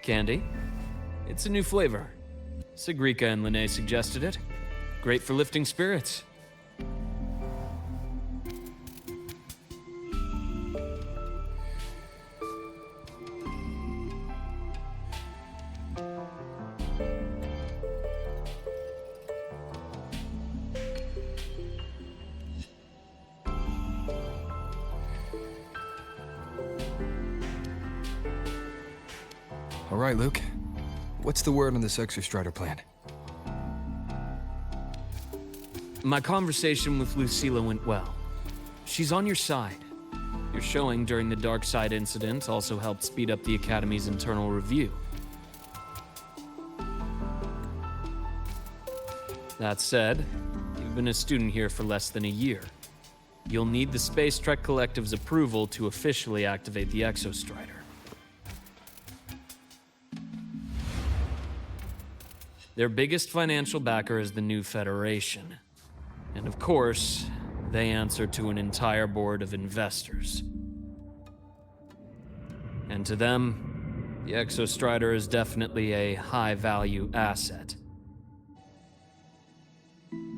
Candy. It's a new flavor. Sigrika and Lene suggested it. Great for lifting spirits. All right, Luke. What's the word on this Exostrider plan? My conversation with Lucilla went well. She's on your side. Your showing during the Dark Side incident also helped speed up the Academy's internal review. That said, you've been a student here for less than a year. You'll need the Space Trek Collective's approval to officially activate the Exostrider. Their biggest financial backer is the new Federation. And of course, they answer to an entire board of investors. And to them, the Exostrider is definitely a high-value asset.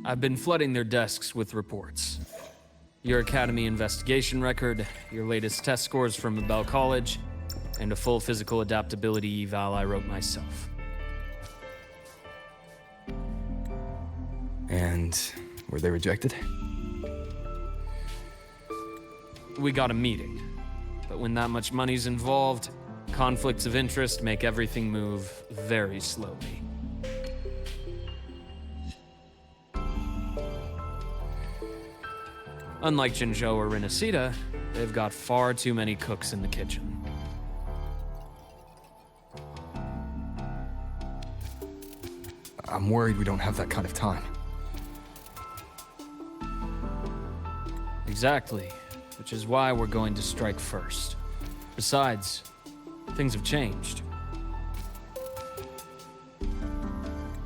I've been flooding their desks with reports. Your Academy investigation record, your latest test scores from Abel College, and a full physical adaptability eval I wrote myself. And were they rejected? We got a meeting, but when that much money's involved, conflicts of interest make everything move very slowly. Unlike Jinzhou or Rinasida, they've got far too many cooks in the kitchen. I'm worried we don't have that kind of time. Exactly, which is why we're going to strike first. Besides, things have changed.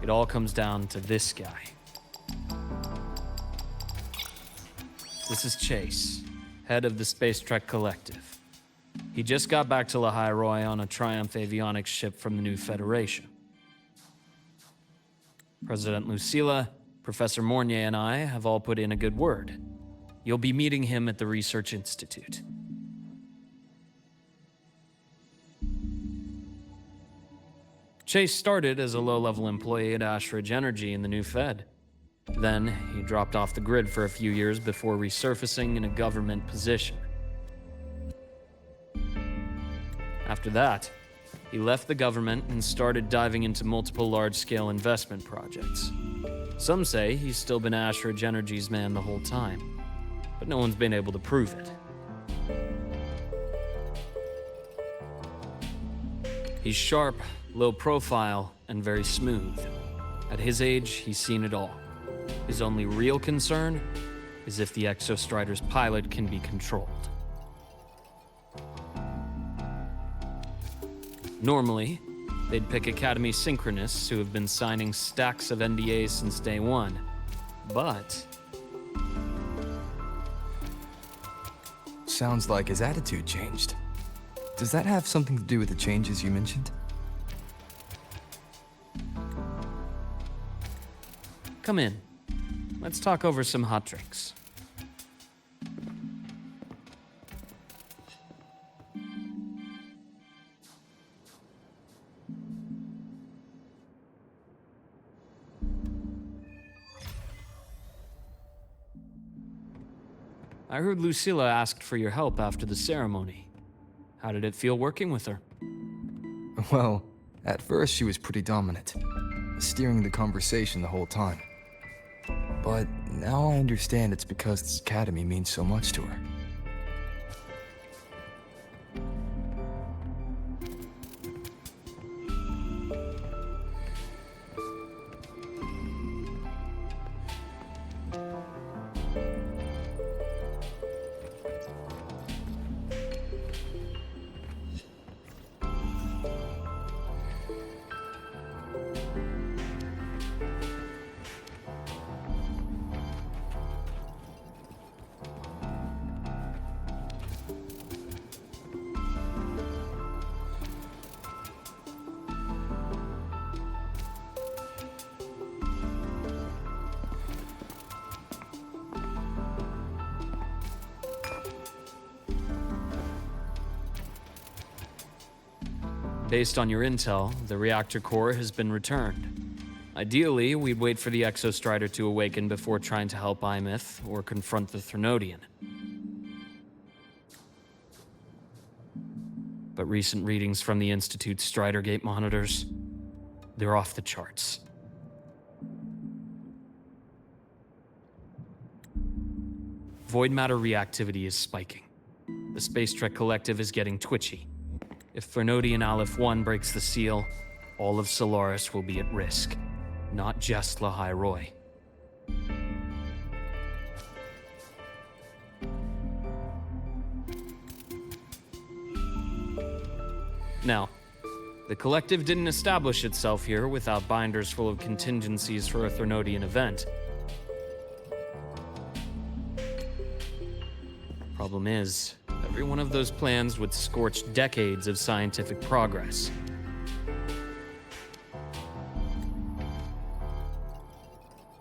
It all comes down to this guy. This is Chase, head of the Space Trek Collective. He just got back to La Roy on a Triumph avionics ship from the new Federation. President Lucilla, Professor Mornier, and I have all put in a good word. You'll be meeting him at the Research Institute. Chase started as a low-level employee at Ashridge Energy in the new Fed. Then, he dropped off the grid for a few years before resurfacing in a government position. After that, he left the government and started diving into multiple large-scale investment projects. Some say he's still been Ashridge Energy's man the whole time, but no one's been able to prove it. He's sharp, low profile, and very smooth. At his age, he's seen it all. His only real concern is if the Exostrider's pilot can be controlled. Normally, they'd pick Academy synchronists who have been signing stacks of NDAs since day one, but Sounds like his attitude changed. Does that have something to do with the changes you mentioned? come in. Let's talk over some hot drinks. I heard Lucilla asked for your help after the ceremony. How did it feel working with her? Well, at first she was pretty dominant, steering the conversation the whole time. But now I understand it's because this academy means so much to her. Based on your intel, the reactor core has been returned. Ideally, we'd wait for the Exostrider to awaken before trying to help Imith or confront the Thrnodian. But recent readings from the Institute's Stridergate monitors, they're off the charts. Void matter reactivity is spiking. The Space Trek Collective is getting twitchy. If Thrnodian Aleph 1 breaks the seal, all of Solaris will be at risk. Not just Lahai Roy. Now, the Collective didn't establish itself here without binders full of contingencies for a Thrnodian event. Problem is, every one of those plans would scorch decades of scientific progress.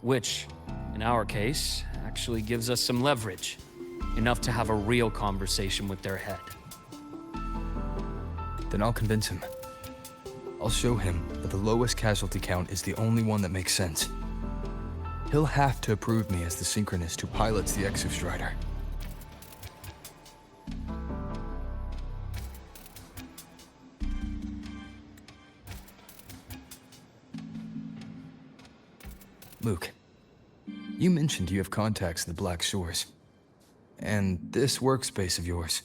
Which, in our case, actually gives us some leverage. Enough to have a real conversation with their head. Then I'll convince him. I'll show him that the lowest casualty count is the only one that makes sense. He'll have to approve me as the synchronist who pilots the Exostrider. Luke, you mentioned you have contacts in the Black Shores. And this workspace of yours,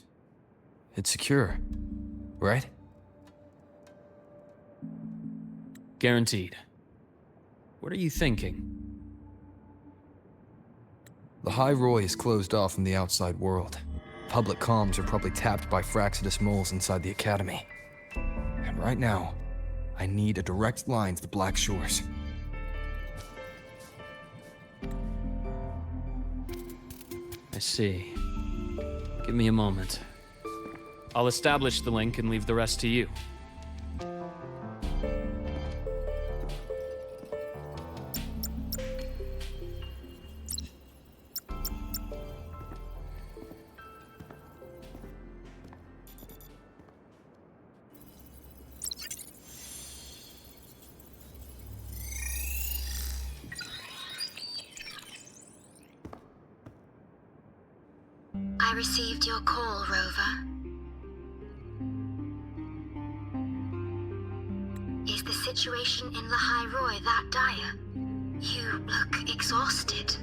it's secure, right? Guaranteed. What are you thinking? The High Roy is closed off from the outside world. Public comms are probably tapped by Fraxidus moles inside the Academy. And right now, I need a direct line to the Black Shores. I see. Give me a moment. I'll establish the link and leave the rest to you. I received your call, Rover. Is the situation in Lahai Roy that dire? You look exhausted.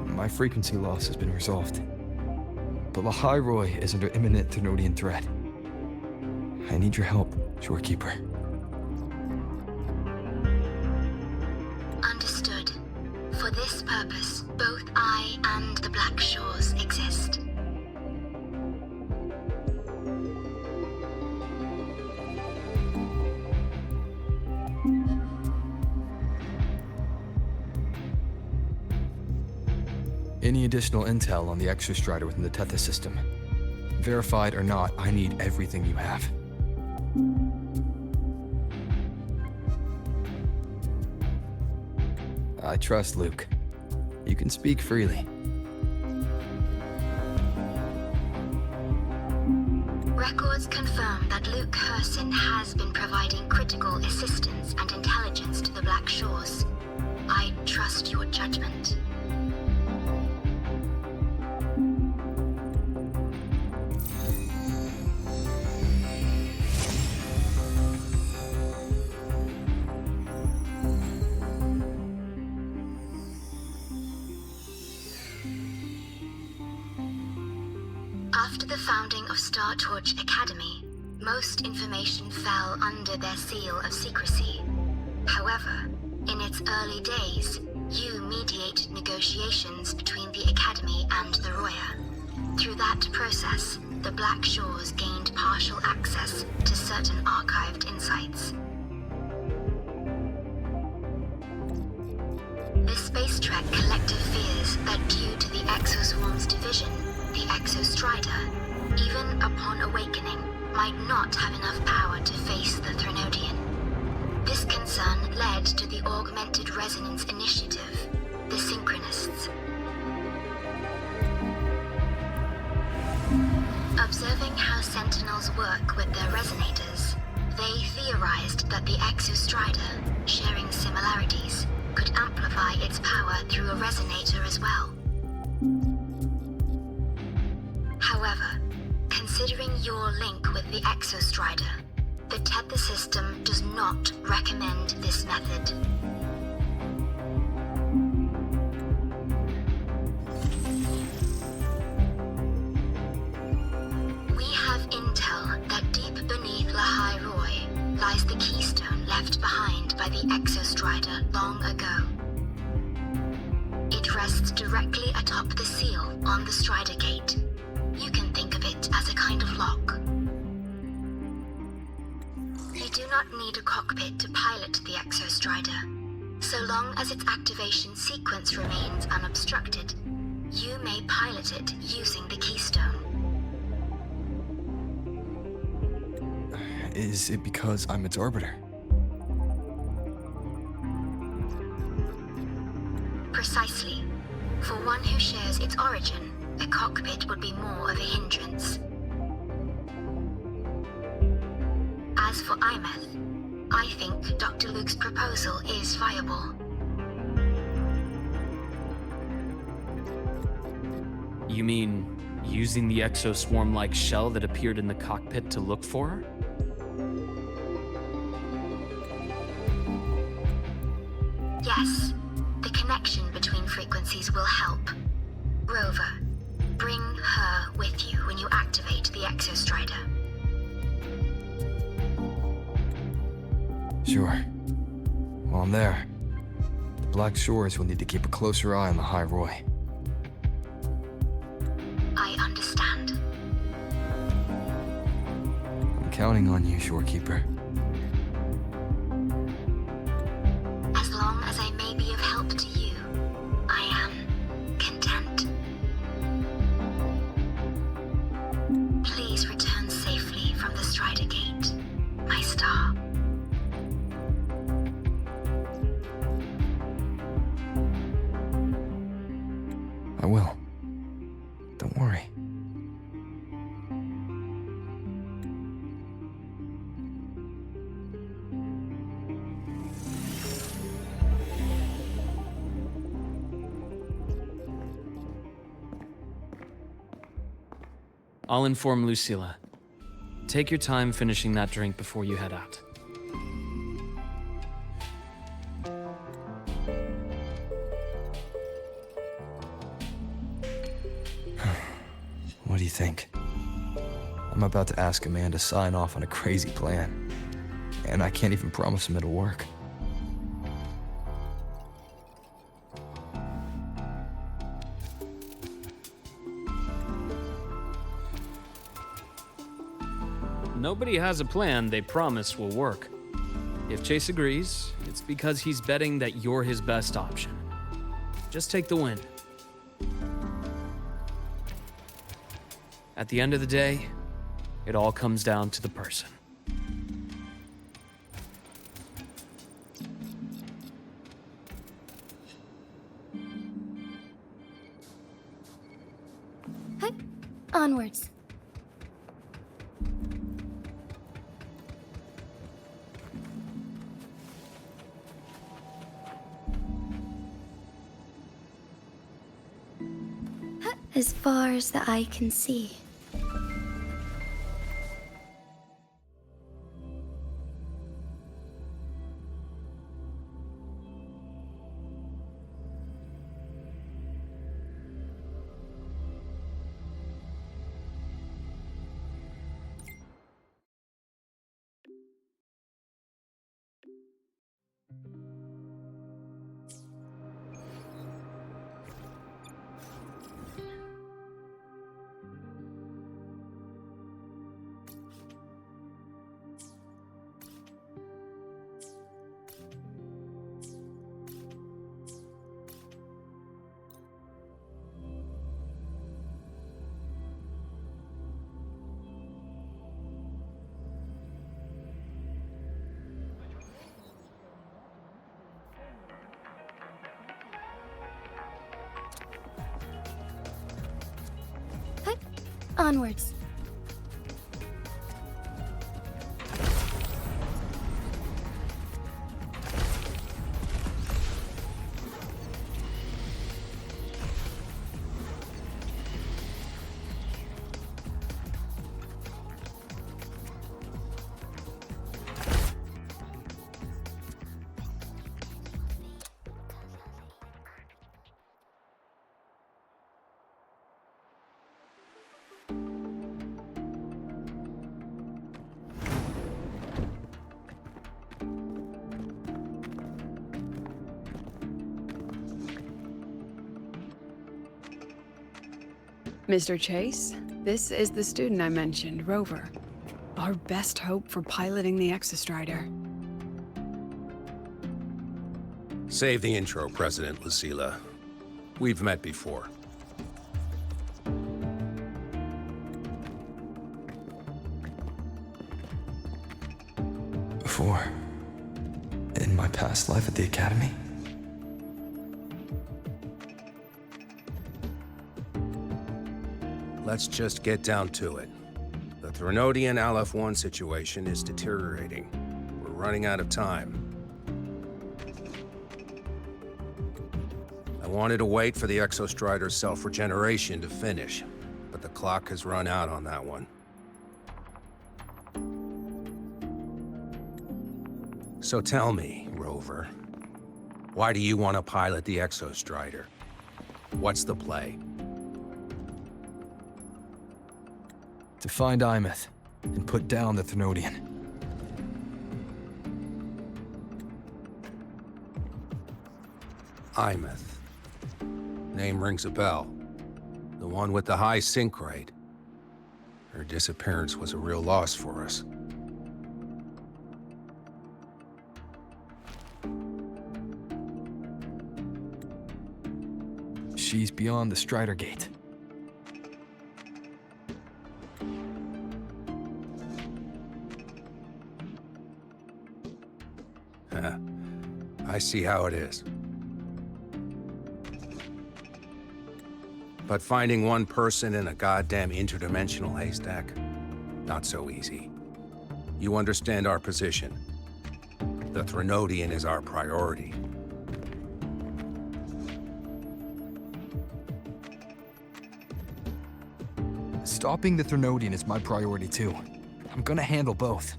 My frequency loss has been resolved. But Lahai Roy is under imminent Thrnodian threat. I need your help, Shorekeeper. Understood. For this purpose, both I and the Black Shores exist. Any additional intel on the Exostrider within the Tethys system? Verified or not, I need everything you have. I trust Luke. You can speak freely. Records confirm that Luke Herson has been providing critical assistance and intelligence to the Black Shores. I trust your judgment. After the founding of Star Torch Academy, most information fell under their seal of secrecy. However, in its early days, you mediated negotiations between the Academy and the Roya. Through that process, the Black Shores gained partial access to certain archived insights. The Space Trek Collective fears that due to the Exoswarm's division, the Exostrider, even upon awakening, might not have enough power to face the Thrnodian. that the Exostrider, sharing similarities, could amplify its power through a resonator as well. However, considering your link with the Exostrider, the Tether system does not recommend this method. We have intel that deep beneath Lahai Roy lies the keystone left behind by the Exostrider long ago. It rests directly atop the seal on the Strider Gate. You can think of it as a kind of lock. You do not need a cockpit to pilot the Exostrider. So long as its activation sequence remains unobstructed, you may pilot it using the keystone. Is it because I'm its arbiter? Precisely. For one who shares its origin, a cockpit would be more of a hindrance. As for Imeth, I think Dr. Luke's proposal is viable. You mean using the exoswarm-like shell that appeared in the cockpit to look for her? Yes, the connection between frequencies will help. Rover, bring her with you when you activate the Exostrider. Sure. While I'm there, the Black Shores will need to keep a closer eye on the High Roy. I understand. I'm counting on you, Shorekeeper. As long as I may be of help to you, I am content. Please return safely from the Strider Gate, my star. I will. Don't worry. I'll inform Lucilla. Take your time finishing that drink before you head out. What do you think? I'm about to ask a man to sign off on a crazy plan, and I can't even promise him it'll work. Nobody has a plan they promise will work. If Chase agrees, it's because he's betting that you're his best option. Just take the win. At the end of the day, it all comes down to the person. Onwards. As far as the eye can see. Onwards. Mr. Chase, this is the student I mentioned, Rover. Our best hope for piloting the Exostrider. Save the intro, President Lucila. We've met before. Before? In my past life at the Academy? Let's just get down to it. The Threnodian Aleph-1 situation is deteriorating. We're running out of time. I wanted to wait for the Exostrider's self-regeneration to finish, but the clock has run out on that one. So tell me, Rover, why do you want to pilot the Exostrider? What's the play? To find Imeth and put down the Threnodian. Imeth. Name rings a bell. The one with the high sync rate. Her disappearance was a real loss for us. She's beyond the Strider Gate. I see how it is. But finding one person in a goddamn interdimensional haystack? Not so easy. You understand our position. The Threnodian is our priority. Stopping the Threnodian is my priority too. I'm gonna handle both.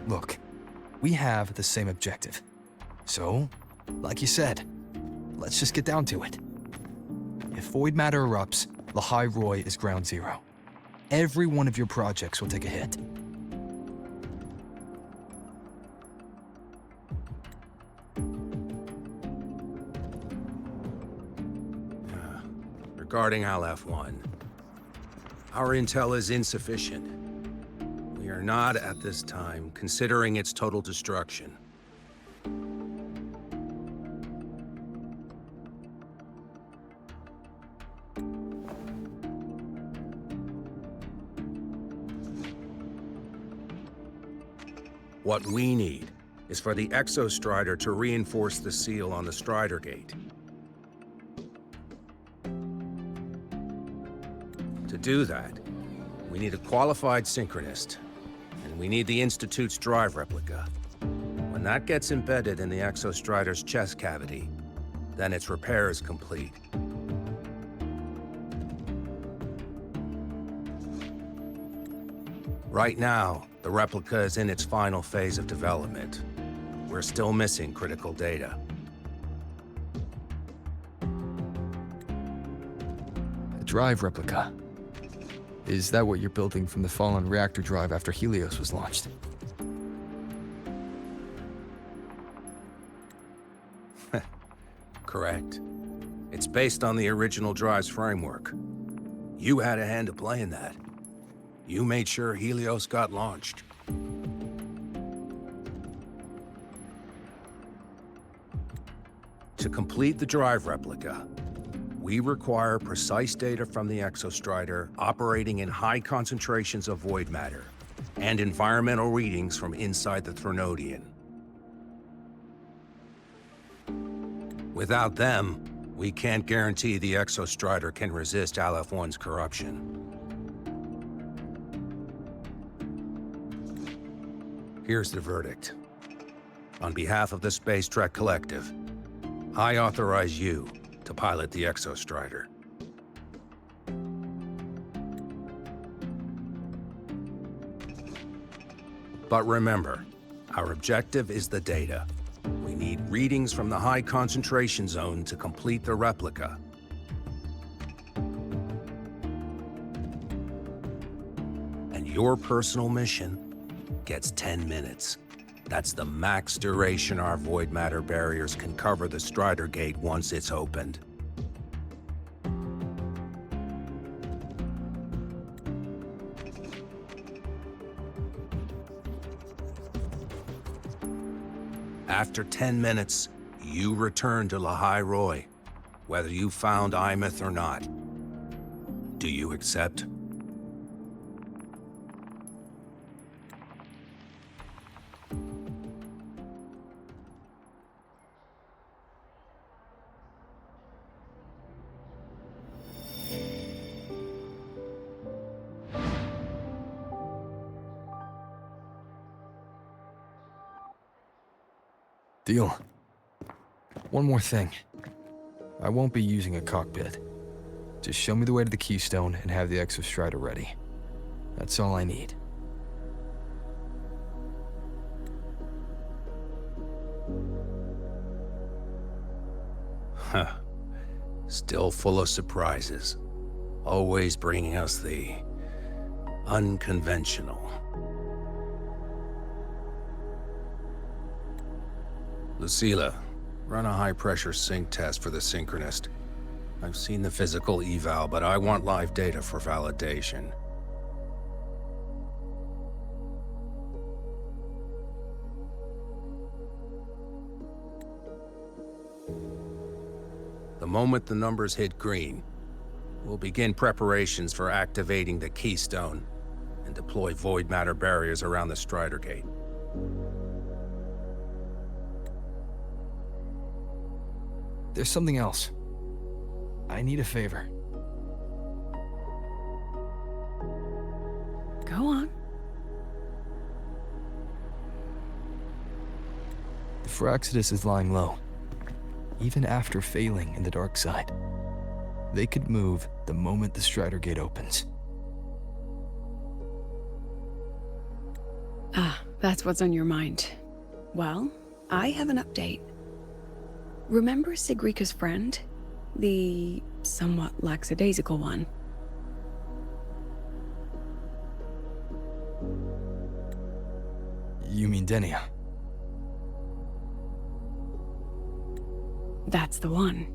Look, we have the same objective. So, like you said, let's just get down to it. If void matter erupts, Lahai Roy is ground zero. Every one of your projects will take a hit. Regarding Aleph-1, our intel is insufficient. We are not, at this time, considering its total destruction. What we need is for the Exostrider to reinforce the seal on the Strider Gate. To do that, we need a qualified synchronist, and we need the Institute's drive replica. When that gets embedded in the Exostrider's chest cavity, then its repair is complete. Right now, the replica is in its final phase of development. We're still missing critical data. A drive replica. Is that what you're building from the fallen reactor drive after Helios was launched? Correct. It's based on the original drive's framework. You had a hand to play in that. You made sure Helios got launched. To complete the drive replica, we require precise data from the Exostrider operating in high concentrations of void matter and environmental readings from inside the Threnodian. Without them, we can't guarantee the Exostrider can resist Aleph-1's corruption. Here's the verdict. On behalf of the Space Trek Collective, I authorize you to pilot the Exostrider. But remember, our objective is the data. We need readings from the high concentration zone to complete the replica. And your personal mission gets 10 minutes. That's the max duration our void matter barriers can cover the Strider Gate once it's opened. After 10 minutes, you return to Lahai Roy, whether you found Imeth or not. Do you accept? Deal. One more thing. I won't be using a cockpit. Just show me the way to the Keystone and have the Exostrider ready. That's all I need. Huh. Still full of surprises. Always bringing us the unconventional. Lucila, run a high-pressure sync test for the Synchronist. I've seen the physical eval, but I want live data for validation. The moment the numbers hit green, we'll begin preparations for activating the Keystone and deploy void matter barriers around the Strider Gate. There's something else. I need a favor. Go on. The Fraxidus is lying low, even after failing in the dark side. They could move the moment the Strider Gate opens. Ah, that's what's on your mind. Well, I have an update. Remember Sigrika's friend? The somewhat lackadaisical one? You mean Denia? That's the one.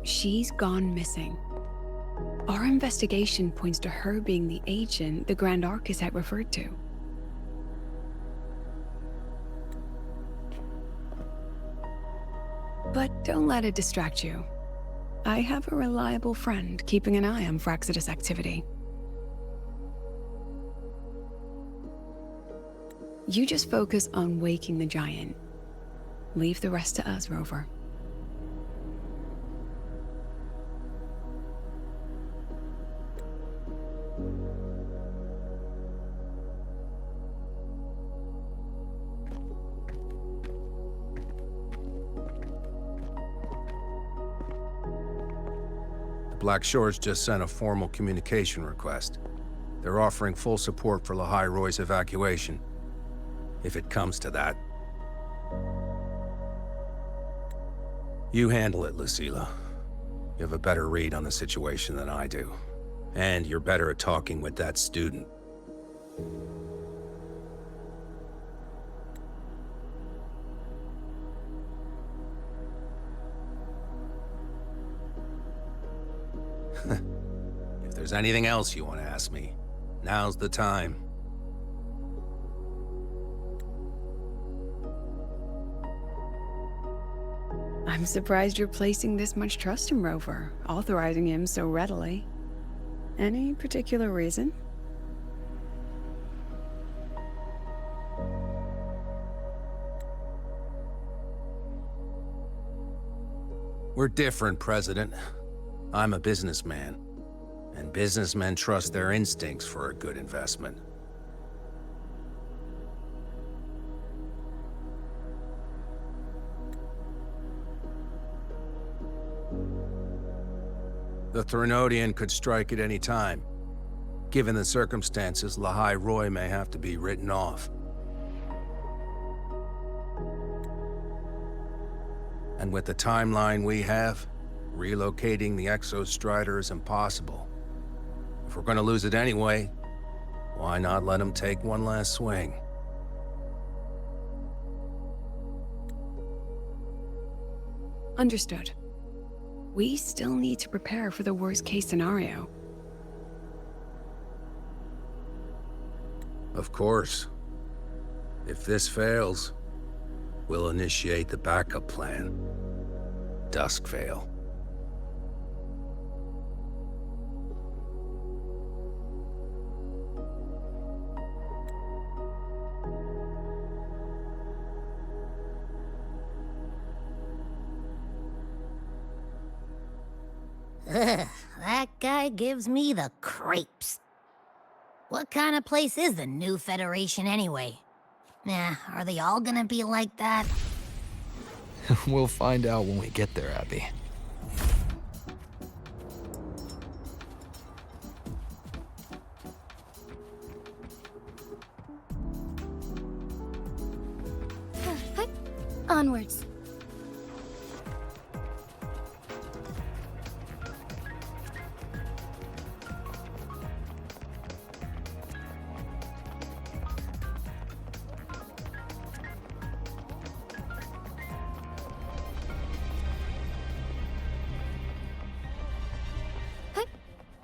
She's gone missing. Our investigation points to her being the agent the Grand Architect referred to. But don't let it distract you. I have a reliable friend keeping an eye on Fraxidus activity. You just focus on waking the giant. Leave the rest to us, Rover. Black Shores just sent a formal communication request. They're offering full support for Lahai Roy's evacuation, if it comes to that. You handle it, Lucila. You have a better read on the situation than I do. And you're better at talking with that student. If there's anything else you want to ask me, now's the time. I'm surprised you're placing this much trust in Rover, authorizing him so readily. Any particular reason? We're different, President. I'm a businessman, and businessmen trust their instincts for a good investment. The Threnodian could strike at any time. Given the circumstances, Lahai Roy may have to be written off. And with the timeline we have, relocating the Exostrider is impossible. If we're gonna lose it anyway, why not let him take one last swing? Understood. We still need to prepare for the worst-case scenario. Of course. If this fails, we'll initiate the backup plan. Duskvale. Ugh, that guy gives me the creeps. What kind of place is the new Federation anyway? Nah, are they all gonna be like that? We'll find out when we get there, Abby. Onwards.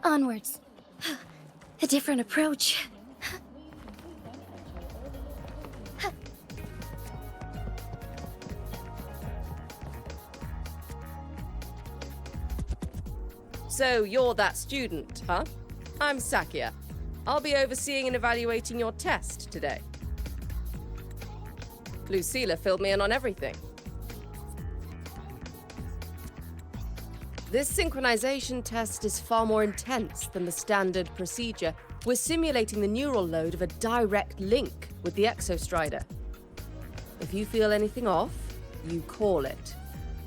Onwards. A different approach. So you're that student, huh? I'm Sakia. I'll be overseeing and evaluating your test today. Lucilla filled me in on everything. This synchronization test is far more intense than the standard procedure. We're simulating the neural load of a direct link with the Exostrider. If you feel anything off, you call it.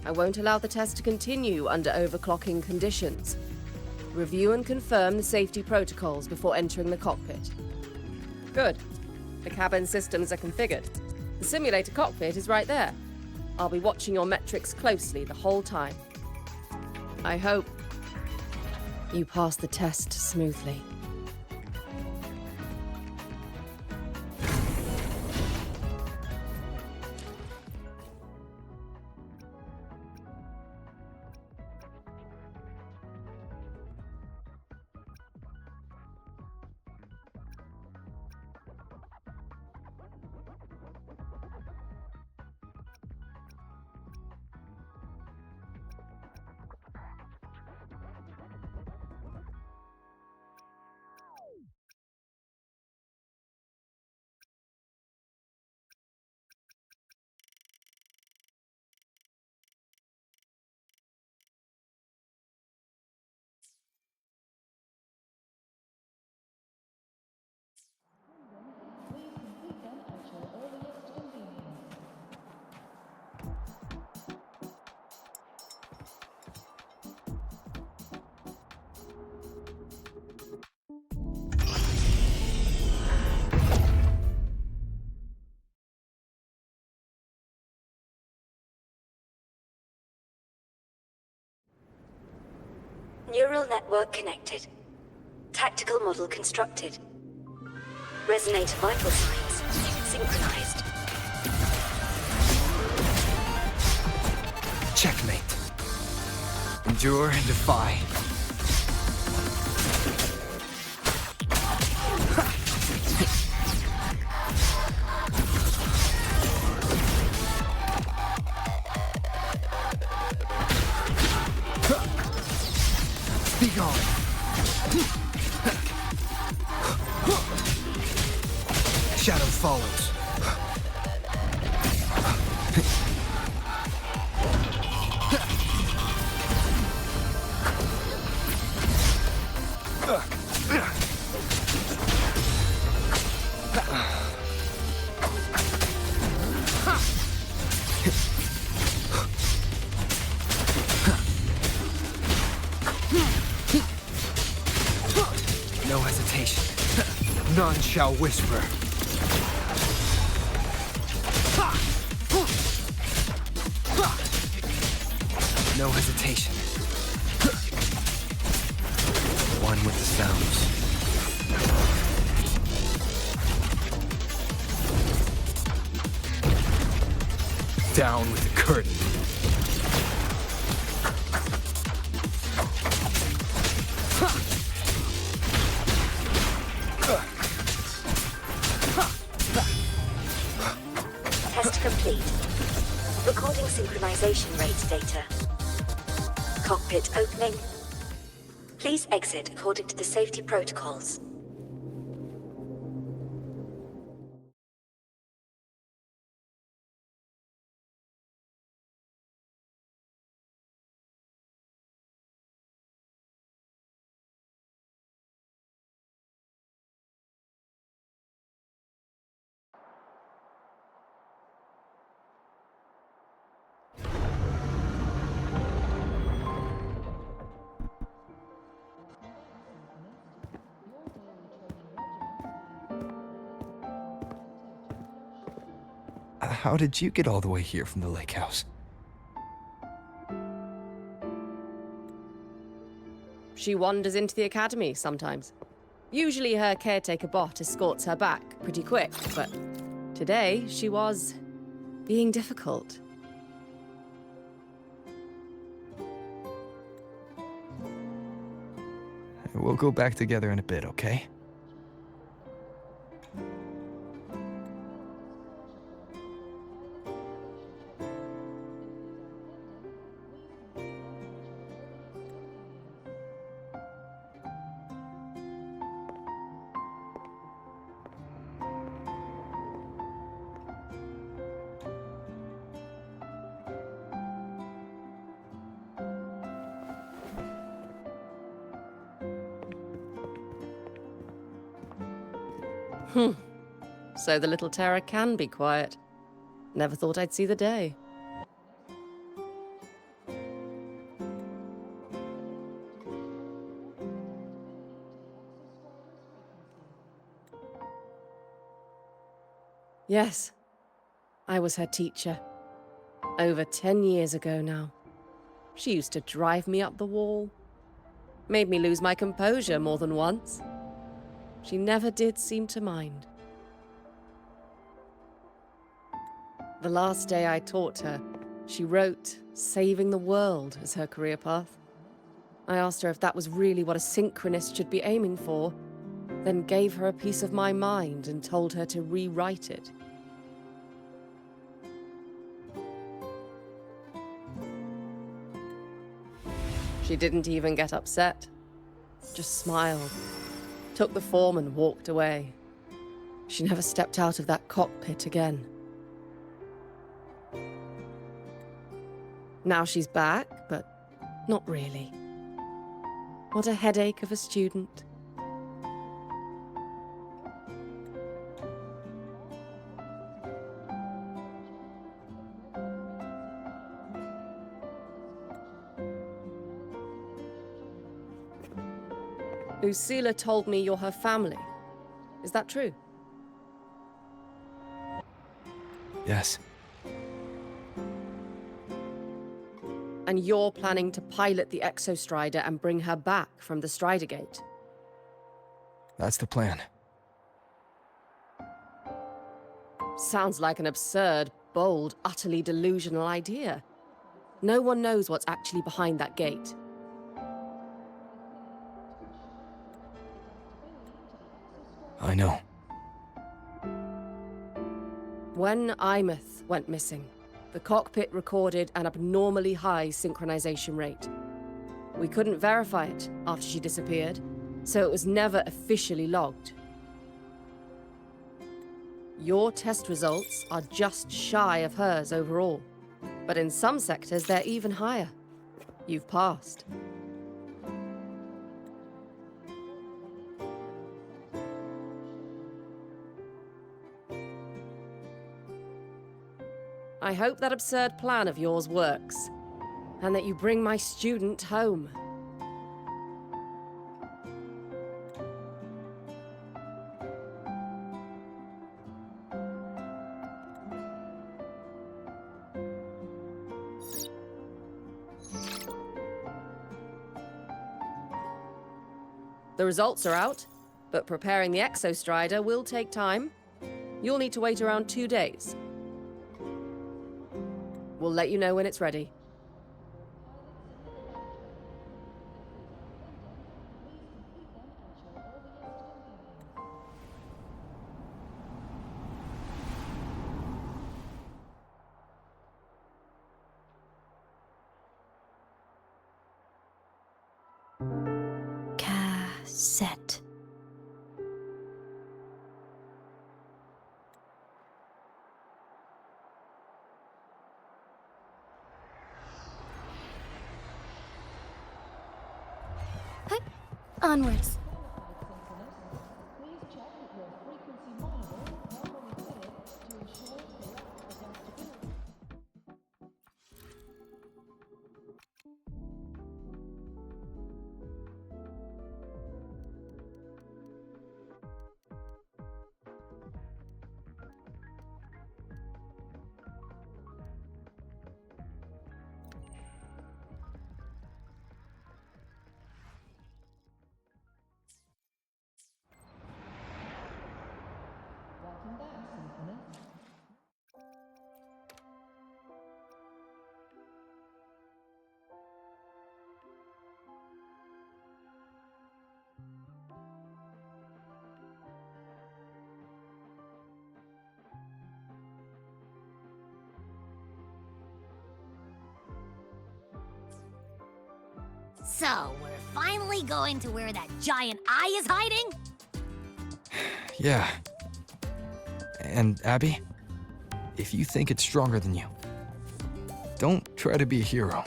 I won't allow the test to continue under overclocking conditions. Review and confirm the safety protocols before entering the cockpit. Good. The cabin systems are configured. The simulator cockpit is right there. I'll be watching your metrics closely the whole time. I hope you pass the test smoothly. Neural network connected. Tactical model constructed. Resonator vital signs synchronized. Checkmate. Endure and defy. Be gone. Shadow follows. No hesitation. None shall whisper. No hesitation. One with the sounds. Down with the curtain. Test complete. Recording synchronization rate data. Cockpit opening. Please exit according to the safety protocols. How did you get all the way here from the lake house? She wanders into the academy sometimes. Usually her caretaker bot escorts her back pretty quick, but today she was being difficult. We'll go back together in a bit, okay? So the little terror can be quiet. Never thought I'd see the day. Yes, I was her teacher. Over 10 years ago now. She used to drive me up the wall. Made me lose my composure more than once. She never did seem to mind. The last day I taught her, she wrote saving the world as her career path. I asked her if that was really what a synchronist should be aiming for, then gave her a piece of my mind and told her to rewrite it. She didn't even get upset, just smiled, took the form and walked away. She never stepped out of that cockpit again. Now she's back, but not really. What a headache of a student. Lucilla told me you're her family. Is that true? Yes. And you're planning to pilot the Exostrider and bring her back from the Strider Gate? That's the plan. Sounds like an absurd, bold, utterly delusional idea. No one knows what's actually behind that gate. I know. When Imeth went missing, the cockpit recorded an abnormally high synchronization rate. We couldn't verify it after she disappeared, so it was never officially logged. Your test results are just shy of hers overall, but in some sectors they're even higher. You've passed. I hope that absurd plan of yours works, and that you bring my student home. The results are out, but preparing the Exostrider will take time. You'll need to wait around 2 days. We'll let you know when it's ready. Cassette. Onwards. So, we're finally going to where that giant eye is hiding? Yeah. And Abby, if you think it's stronger than you, don't try to be a hero,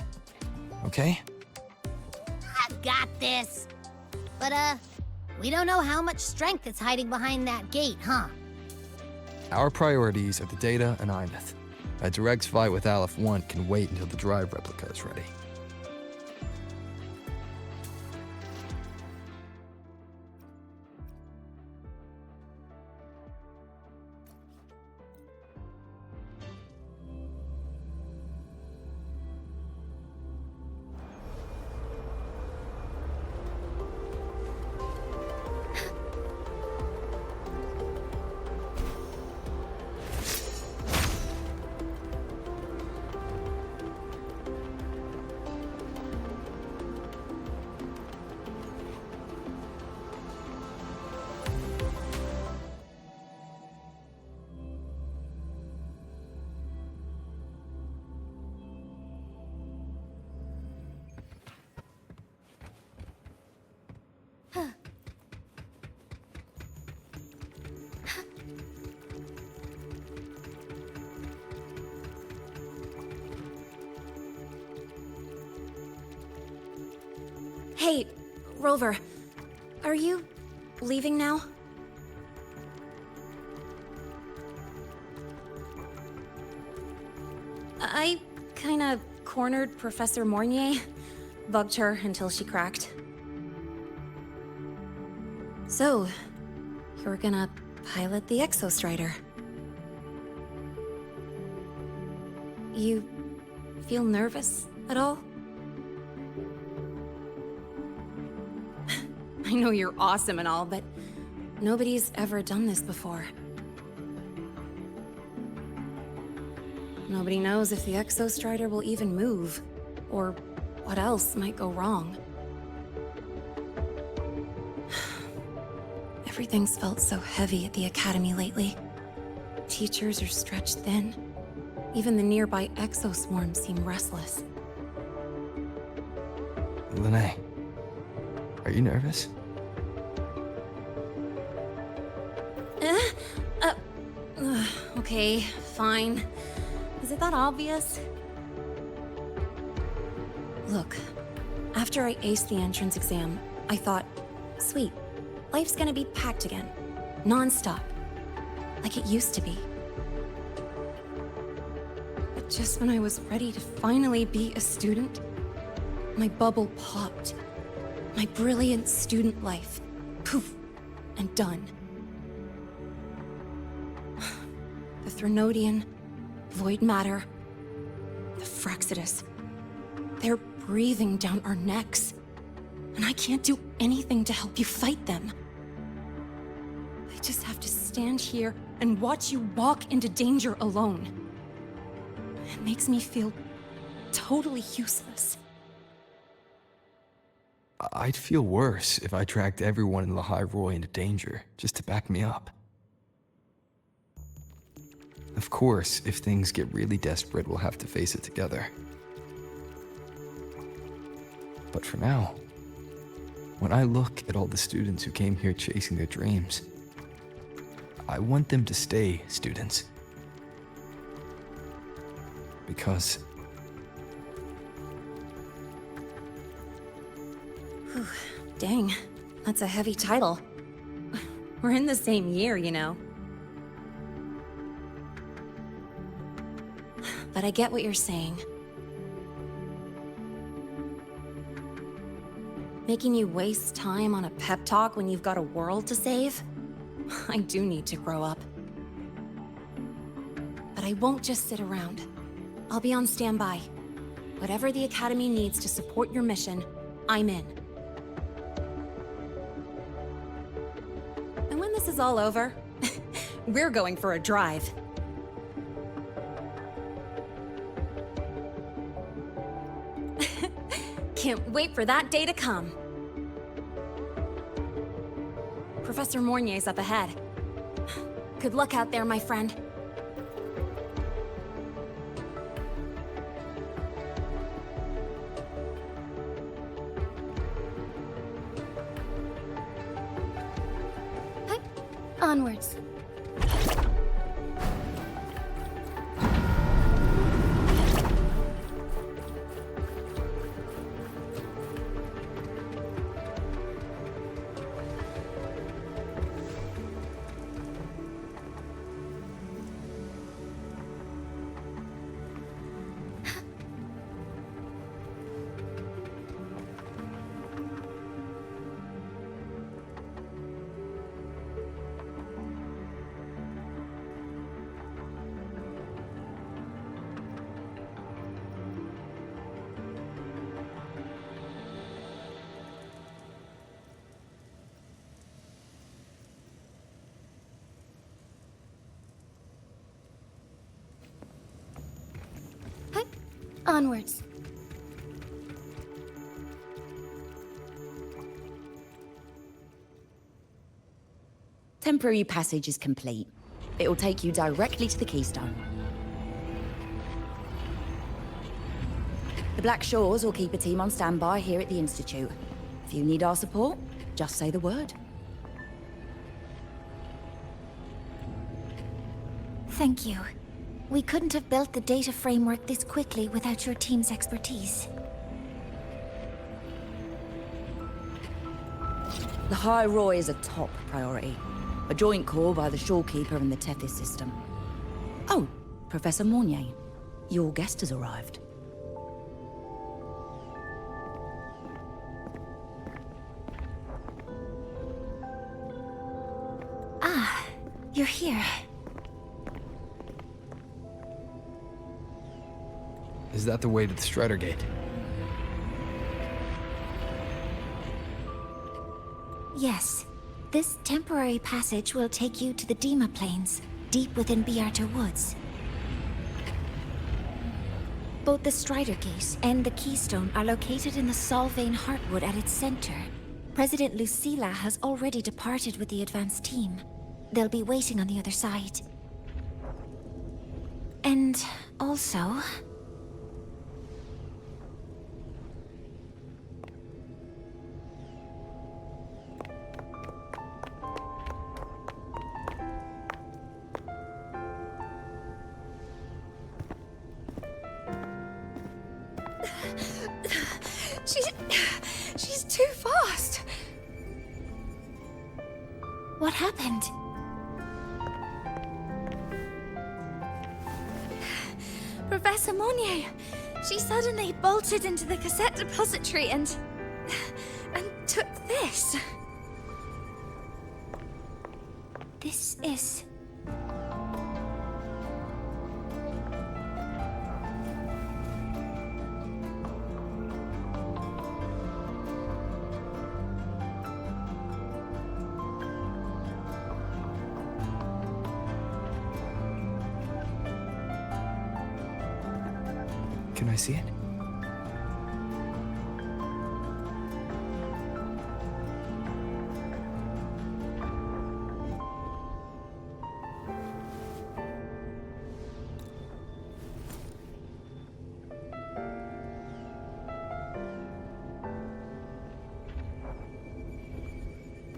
okay? I got this. But, we don't know how much strength is hiding behind that gate, huh? Our priorities are the data and Imeth. A direct fight with Aleph 1 can wait until the drive replica is ready. Hey, Rover. Are you leaving now? I kinda cornered Professor Mornier. Bugged her until she cracked. So, you're gonna pilot the Exostrider. You feel nervous at all? I know you're awesome and all, but nobody's ever done this before. Nobody knows if the Exostrider will even move, or what else might go wrong. Everything's felt so heavy at the Academy lately. Teachers are stretched thin. Even the nearby exoswarms seem restless. Lene, are you nervous? Okay, fine. Is it that obvious? Look, after I aced the entrance exam, I thought, sweet, life's gonna be packed again. Non-stop. Like it used to be. But just when I was ready to finally be a student, my bubble popped. My brilliant student life. Poof. And done. The Threnodian, void matter, the Fraxidus. They're breathing down our necks. And I can't do anything to help you fight them. I just have to stand here and watch you walk into danger alone. It makes me feel totally useless. I'd feel worse if I dragged everyone in Lahai Roy into danger just to back me up. Of course, if things get really desperate, we'll have to face it together. But for now, when I look at all the students who came here chasing their dreams, I want them to stay students. Because... Dang, that's a heavy title. We're in the same year, you know. But I get what you're saying. Making you waste time on a pep talk when you've got a world to save? I do need to grow up. But I won't just sit around. I'll be on standby. Whatever the Academy needs to support your mission, I'm in. And when this is all over, we're going for a drive. Can't wait for that day to come. Professor Mornier's up ahead. Good luck out there, my friend. Hi. Onwards. Onwards. Temporary passage is complete. It will take you directly to the Keystone. The Black Shores will keep a team on standby here at the Institute. If you need our support, just say the word. Thank you. We couldn't have built the data framework this quickly without your team's expertise. Lahai Roy is a top priority. A joint call by the Shorekeeper and the Tethys system. Oh, Professor Mornier, your guest has arrived. Ah, you're here. Is that the way to the Strider Gate? Yes. This temporary passage will take you to the Dima Plains, deep within Biarta Woods. Both the Strider Gate and the Keystone are located in the Solvane Heartwood at its center. President Lucilla has already departed with the advance team. They'll be waiting on the other side. And also... She's too fast. What happened? Professor Monnier, she suddenly bolted into the cassette depository and took this. This is... I see it?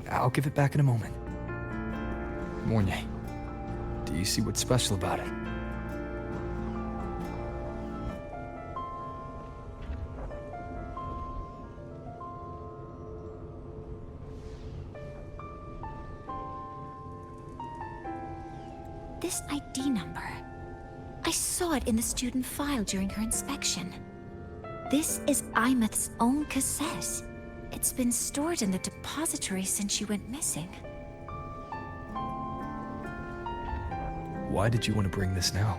I'll give it back in a moment. Mornay, do you see what's special about it? This ID number. I saw it in the student file during her inspection. This is Imeth's own cassette. It's been stored in the depository since she went missing. Why did you want to bring this now?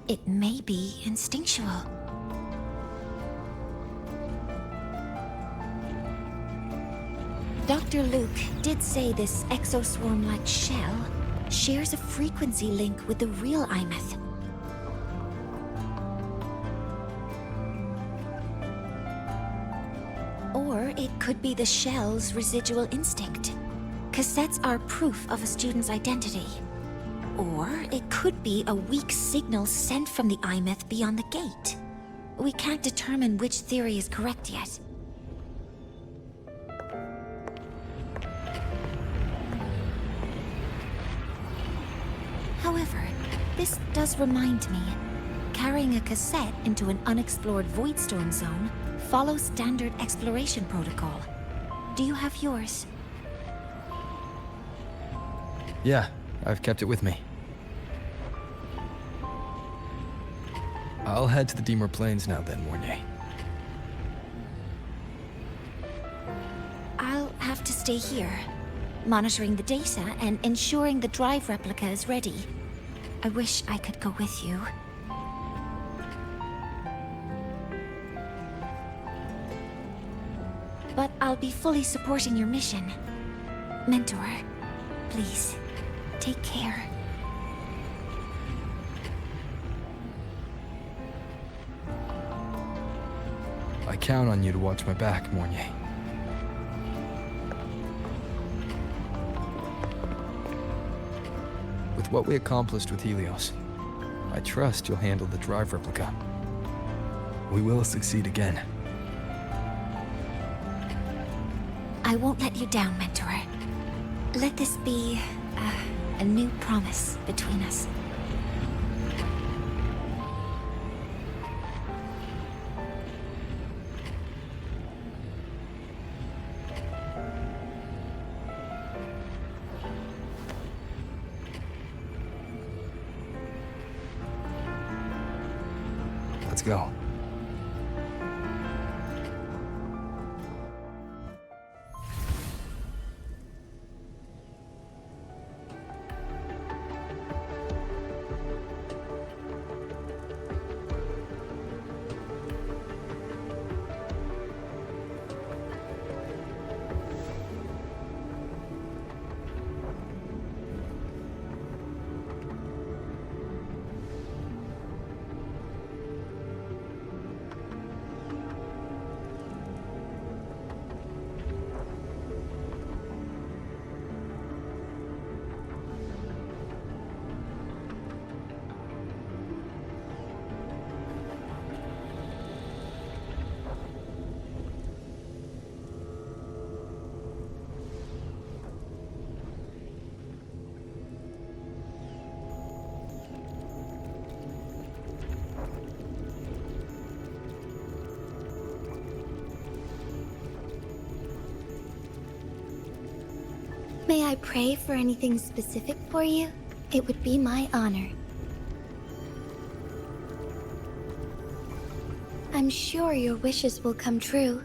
It may be instinctual. Dr. Luke did say this exoswarm-like shell shares a frequency link with the real Imeth. Or it could be the shell's residual instinct. Cassettes are proof of a student's identity. Or it could be a weak signal sent from the Imeth beyond the gate. We can't determine which theory is correct yet. However, this does remind me, carrying a cassette into an unexplored Voidstone zone follows standard exploration protocol. Do you have yours? Yeah, I've kept it with me. I'll head to the Deemer Plains now then, Mornay. I'll have to stay here, monitoring the data and ensuring the drive replica is ready. I wish I could go with you. But I'll be fully supporting your mission. Mentor, please, take care. I count on you to watch my back, Mornay. With what we accomplished with Helios, I trust you'll handle the drive replica. We will succeed again. I won't let you down, Mentor. Let this be a new promise between us. Let's go. May I pray for anything specific for you? It would be my honor. I'm sure your wishes will come true.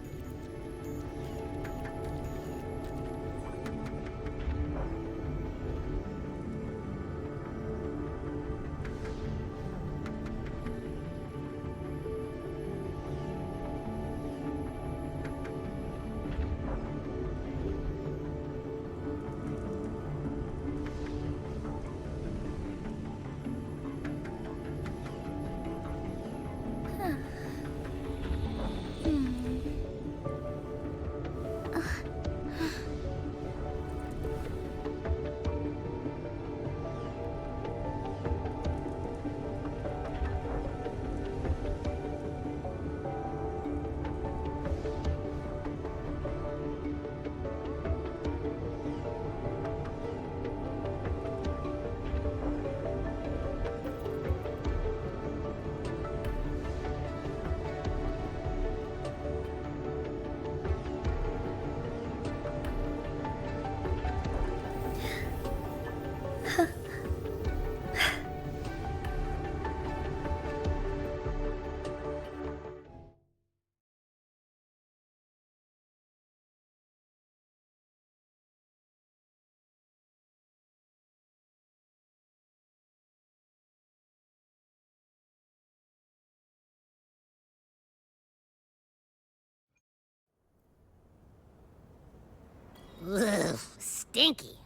Ugh, stinky.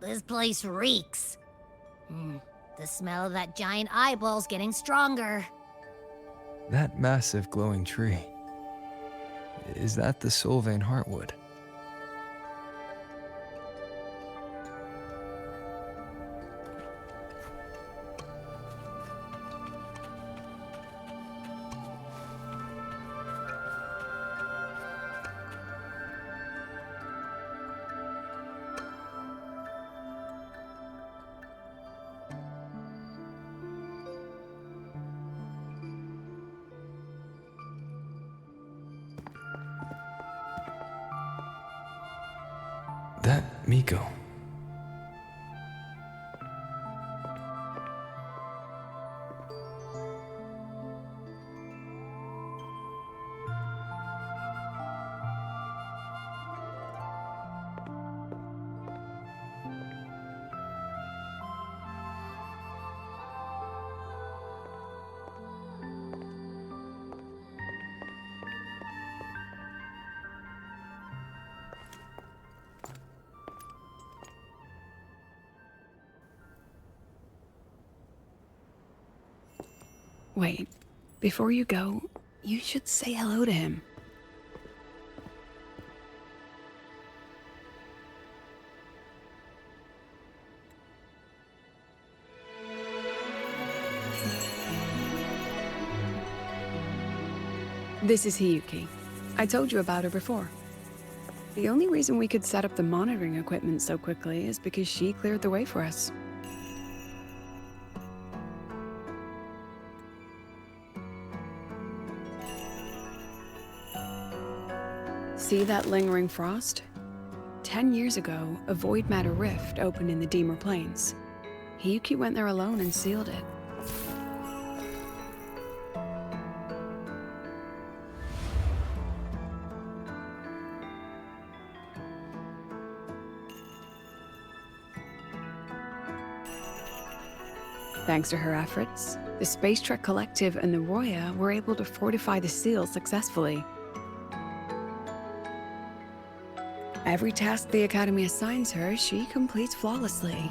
This place reeks. The smell of that giant eyeball's getting stronger. That massive glowing tree. Is that the Sylvain Heartwood? That Miko. Wait, before you go, you should say hello to him. This is Hiyuki. I told you about her before. The only reason we could set up the monitoring equipment so quickly is because she cleared the way for us. See that lingering frost? 10 years ago, a void matter rift opened in the Deemer Plains. Hiyuki went there alone and sealed it. Thanks to her efforts, the Space Trek Collective and the Roya were able to fortify the seal successfully. Every task the Academy assigns her, she completes flawlessly.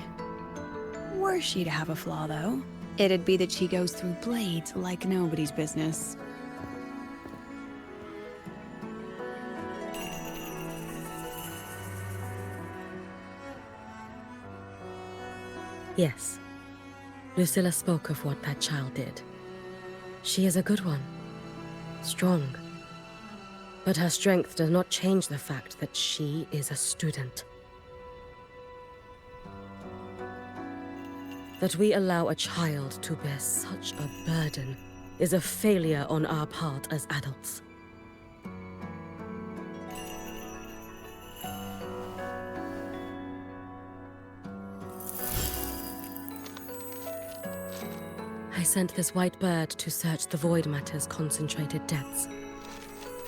Were she to have a flaw, though, it'd be that she goes through blades like nobody's business. Yes. Lucilla spoke of what that child did. She is a good one. Strong. But her strength does not change the fact that she is a student. That we allow a child to bear such a burden is a failure on our part as adults. I sent this white bird to search the Void Matter's concentrated depths,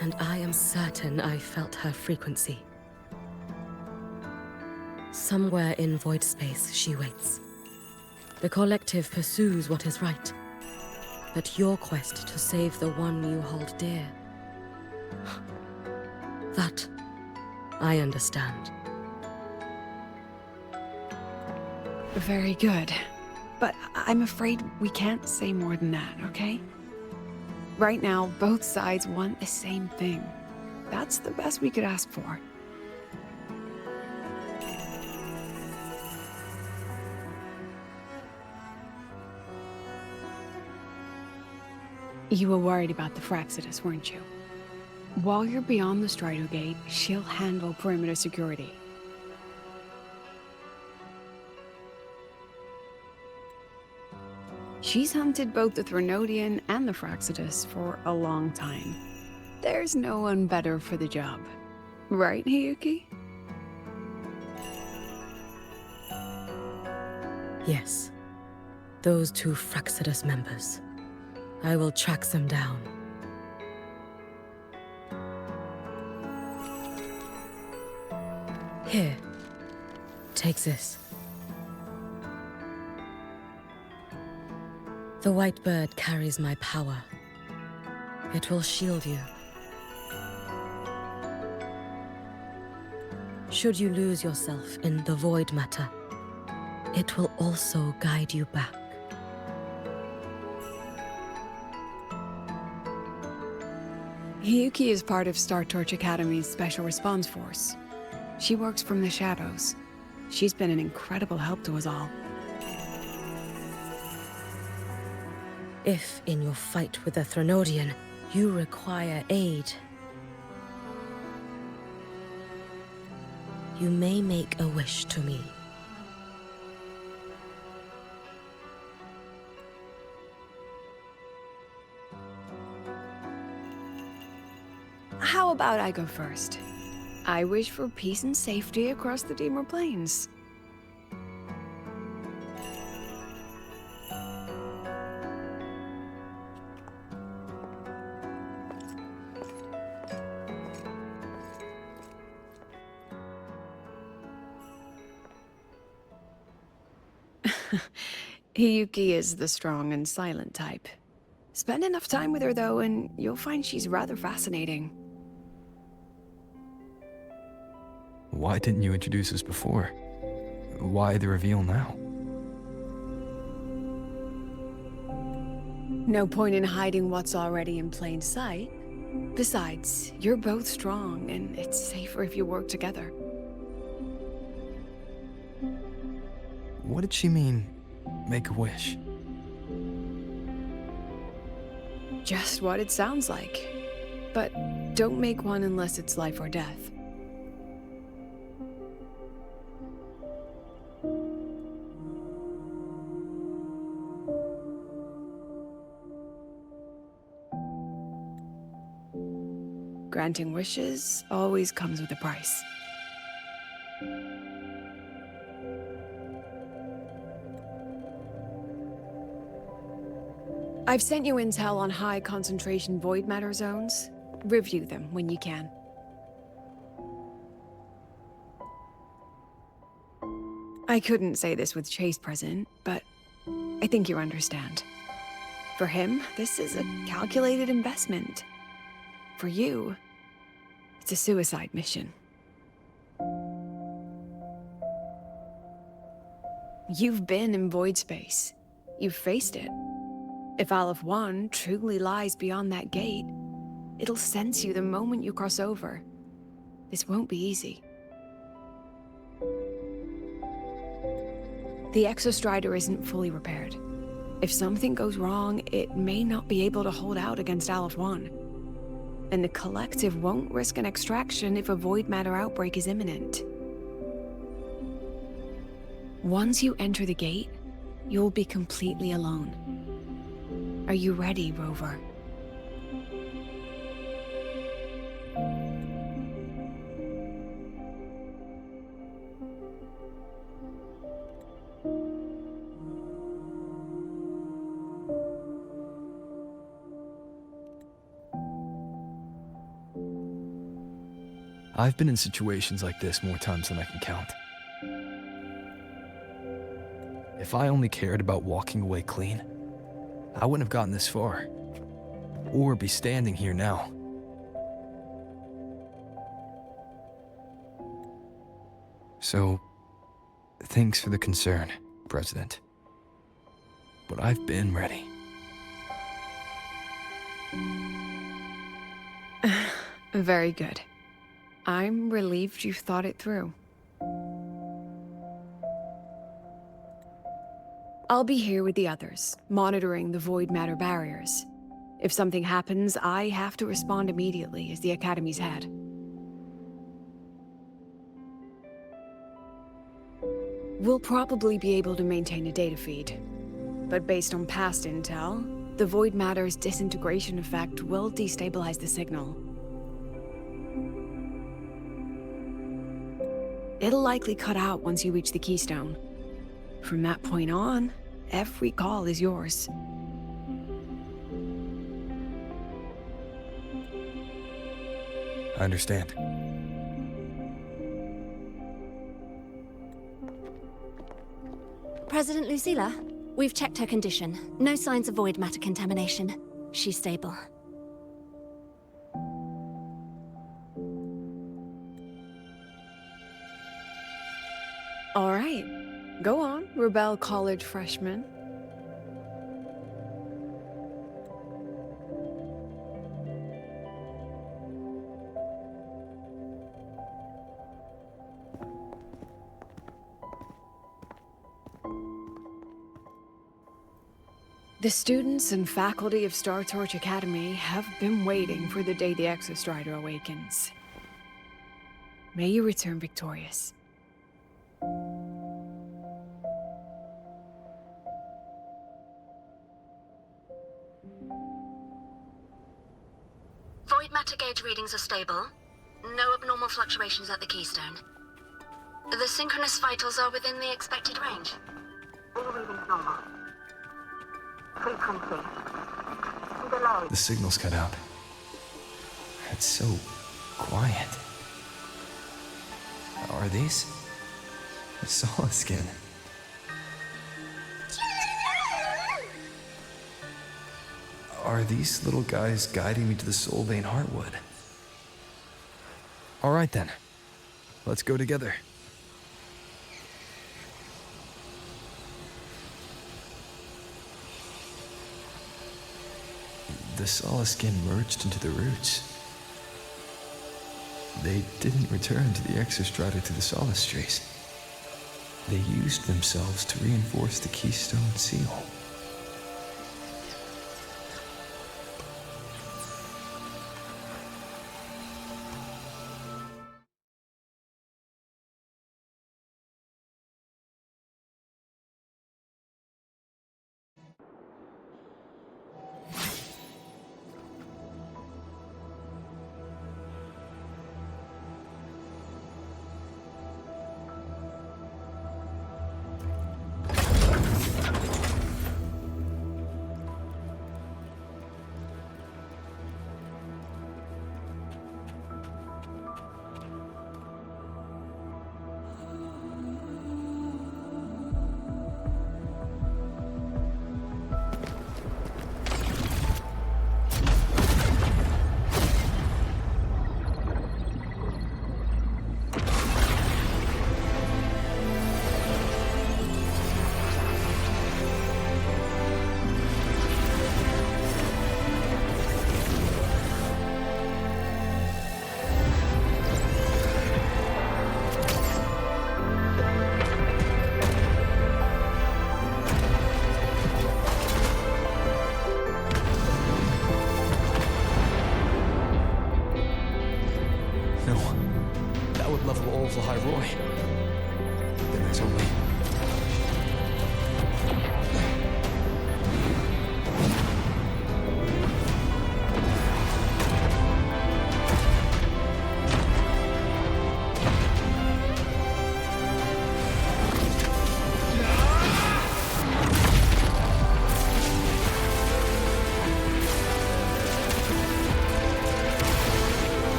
and I am certain I felt her frequency. Somewhere in void space, she waits. The Collective pursues what is right, but your quest to save the one you hold dear, that I understand. Very good. But I'm afraid we can't say more than that, okay? Right now, both sides want the same thing. That's the best we could ask for. You were worried about the Fraxidus, weren't you? While you're beyond the Strider Gate, she'll handle perimeter security. She's hunted both the Threnodian and the Fraxidus for a long time. There's no one better for the job. Right, Hiyuki? Yes. Those two Fraxidus members. I will track them down. Here. Take this. The white bird carries my power. It will shield you. Should you lose yourself in the void matter, it will also guide you back. Hiyuki is part of Star Torch Academy's Special Response Force. She works from the shadows. She's been an incredible help to us all. If, in your fight with the Threnodian, you require aid, you may make a wish to me. How about I go first? I wish for peace and safety across the Dimmer Plains. Hiyuki is the strong and silent type. Spend enough time with her, though, and you'll find she's rather fascinating. Why didn't you introduce us before? Why the reveal now? No point in hiding what's already in plain sight. Besides, you're both strong, and it's safer if you work together. What did she mean, make a wish? Just what it sounds like. But don't make one unless it's life or death. Granting wishes always comes with a price. I've sent you intel on high concentration void matter zones. Review them when you can. I couldn't say this with Chase present, but I think you understand. For him, this is a calculated investment. For you, it's a suicide mission. You've been in void space. You've faced it. If Aleph 1 truly lies beyond that gate, it'll sense you the moment you cross over. This won't be easy. The Exostrider isn't fully repaired. If something goes wrong, it may not be able to hold out against Aleph 1. And the Collective won't risk an extraction if a void matter outbreak is imminent. Once you enter the gate, you'll be completely alone. Are you ready, Rover? I've been in situations like this more times than I can count. If I only cared about walking away clean, I wouldn't have gotten this far, or be standing here now. So, thanks for the concern, President. But I've been ready. Very good. I'm relieved you thought it through. I'll be here with the others, monitoring the void matter barriers. If something happens, I have to respond immediately as the Academy's head. We'll probably be able to maintain a data feed. But based on past intel, the void matter's disintegration effect will destabilize the signal. It'll likely cut out once you reach the keystone. From that point on, every call is yours. I understand. President Lucilla, we've checked her condition. No signs of void matter contamination. She's stable. All right. Go on, Rebel College freshman. The students and faculty of Star Torch Academy have been waiting for the day the Exostrider awakens. May you return victorious. Void matter gauge readings are stable. No abnormal fluctuations at the keystone. The synchronous vitals are within the expected range. All readings normal. Frequency. Delay. The signal's cut out. It's so quiet. Are these? Solid skin. Are these little guys guiding me to the Soul Vein Heartwood? All right then. Let's go together. The solid skin merged into the roots. They didn't return to the Exostrider through the Solace Trace. They used themselves to reinforce the Keystone Seal. Then there's only...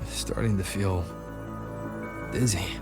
Starting to feel dizzy.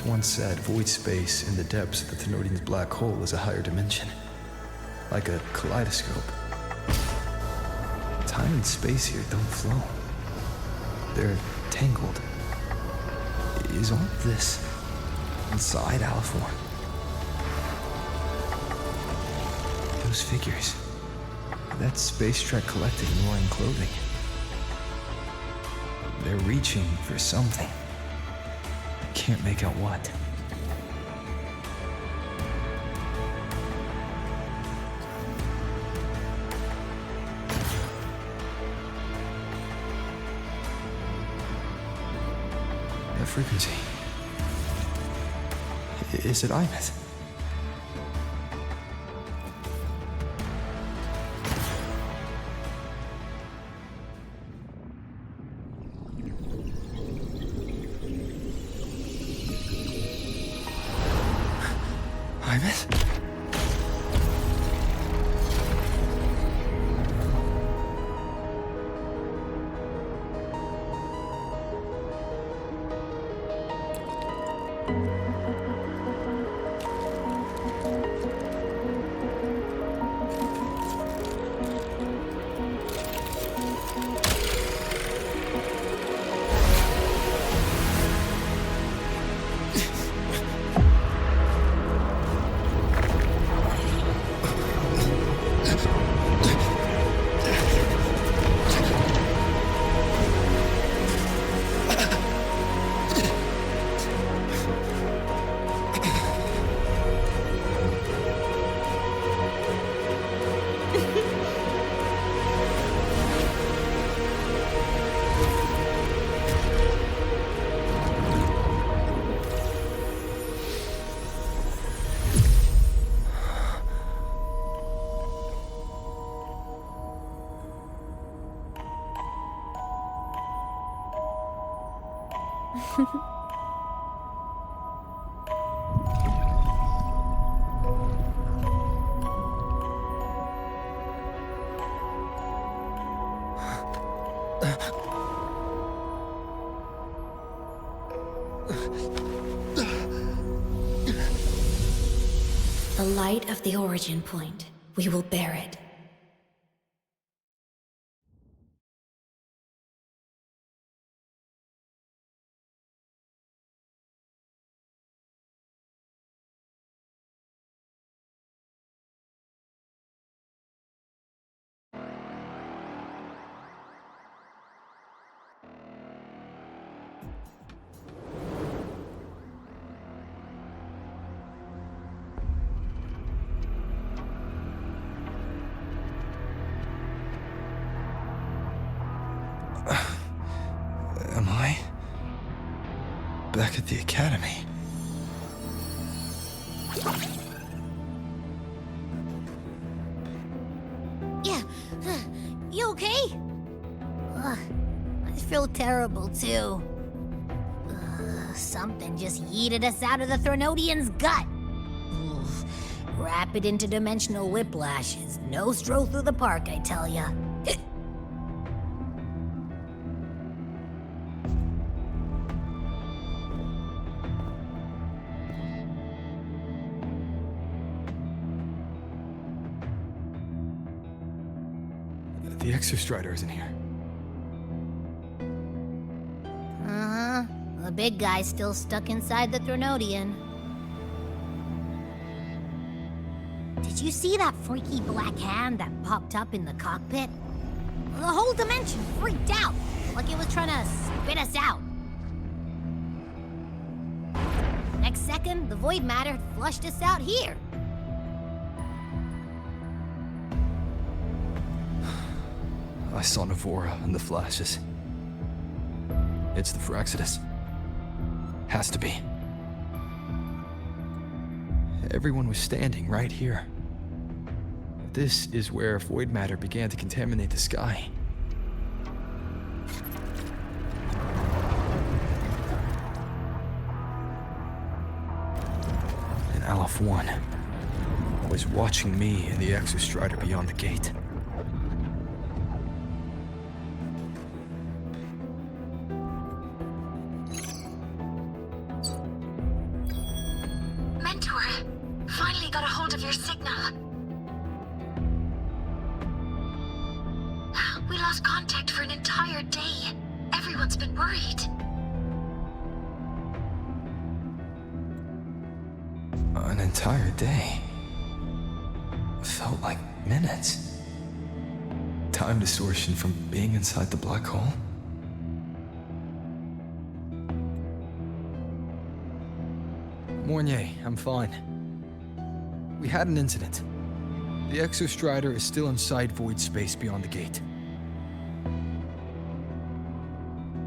Once said void space in the depths of the Thenodian's black hole is a higher dimension. Like a kaleidoscope. Time and space here don't flow. They're tangled. Is all this inside Aliform? Those figures. That space trek collective in roaring clothing. They're reaching for something. Can't make out what. That frequency. Is it Imeth? Imeth? The light of the origin point. We will bear it. Am I back at the academy? Yeah, you okay? Ugh, I feel terrible too. Something just yeeted us out of the Threnodian's gut. Ugh, rapid interdimensional whiplash is no stroll through the park, I tell ya. The Exostrider isn't here. Uh-huh. The big guy's still stuck inside the Threnodian. Did you see that freaky black hand that popped up in the cockpit? The whole dimension freaked out, like it was trying to spit us out. Next second, the void matter flushed us out here. I saw Navora in the flashes. It's the Fraxidus. Has to be. Everyone was standing right here. This is where void matter began to contaminate the sky. And Aleph 1 was watching me and the Exostrider beyond the gate. Mentor, finally got a hold of your signal. We lost contact for an entire day. Everyone's been worried. An entire day. Felt like minutes. Time distortion from being inside the black hole. Mornier, I'm fine. We had an incident. The Exostrider is still inside void space beyond the gate.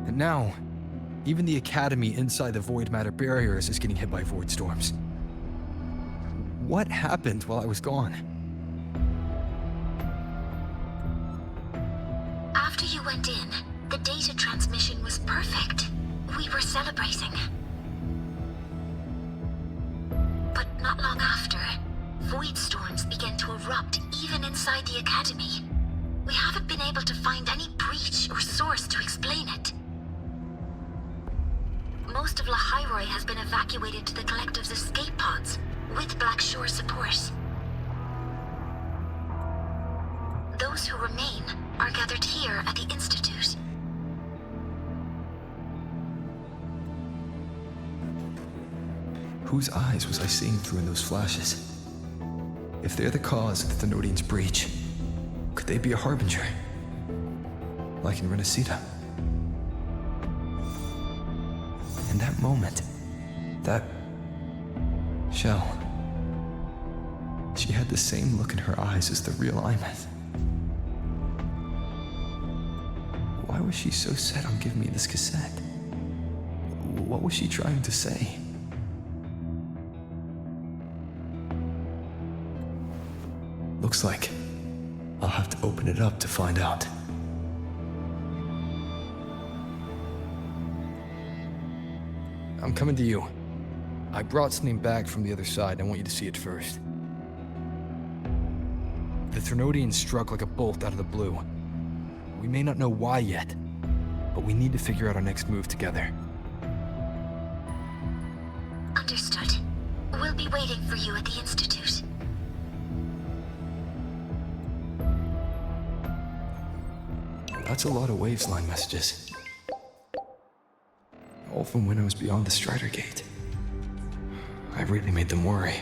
And now, Even the Academy inside the void matter barriers is getting hit by void storms. What happened while I was gone? After you went in, the data transmission was perfect. We were celebrating. But not long after, void storms began to erupt even inside the Academy. We haven't been able to find any breach or source to explain it. Most of Lahairoi has been evacuated to the Collective's escape pods, with Black Shore support. Those who remain are gathered here at the Institute. Whose eyes was I seeing through in those flashes? If they're the cause of the Thenodian's breach, could they be a harbinger? Like in Renacita? In that moment, that shell, she had the same look in her eyes as the real Imeth. Why was she so set on giving me this cassette? What was she trying to say? Looks like I'll have to open it up to find out. I'm coming to you. I brought something back from the other side, and I want you to see it first. The Thenodian struck like a bolt out of the blue. We may not know why yet, but we need to figure out our next move together. Understood. We'll be waiting for you at the Institute. That's a lot of waveline messages. All from when I was beyond the Strider Gate. I really made them worry.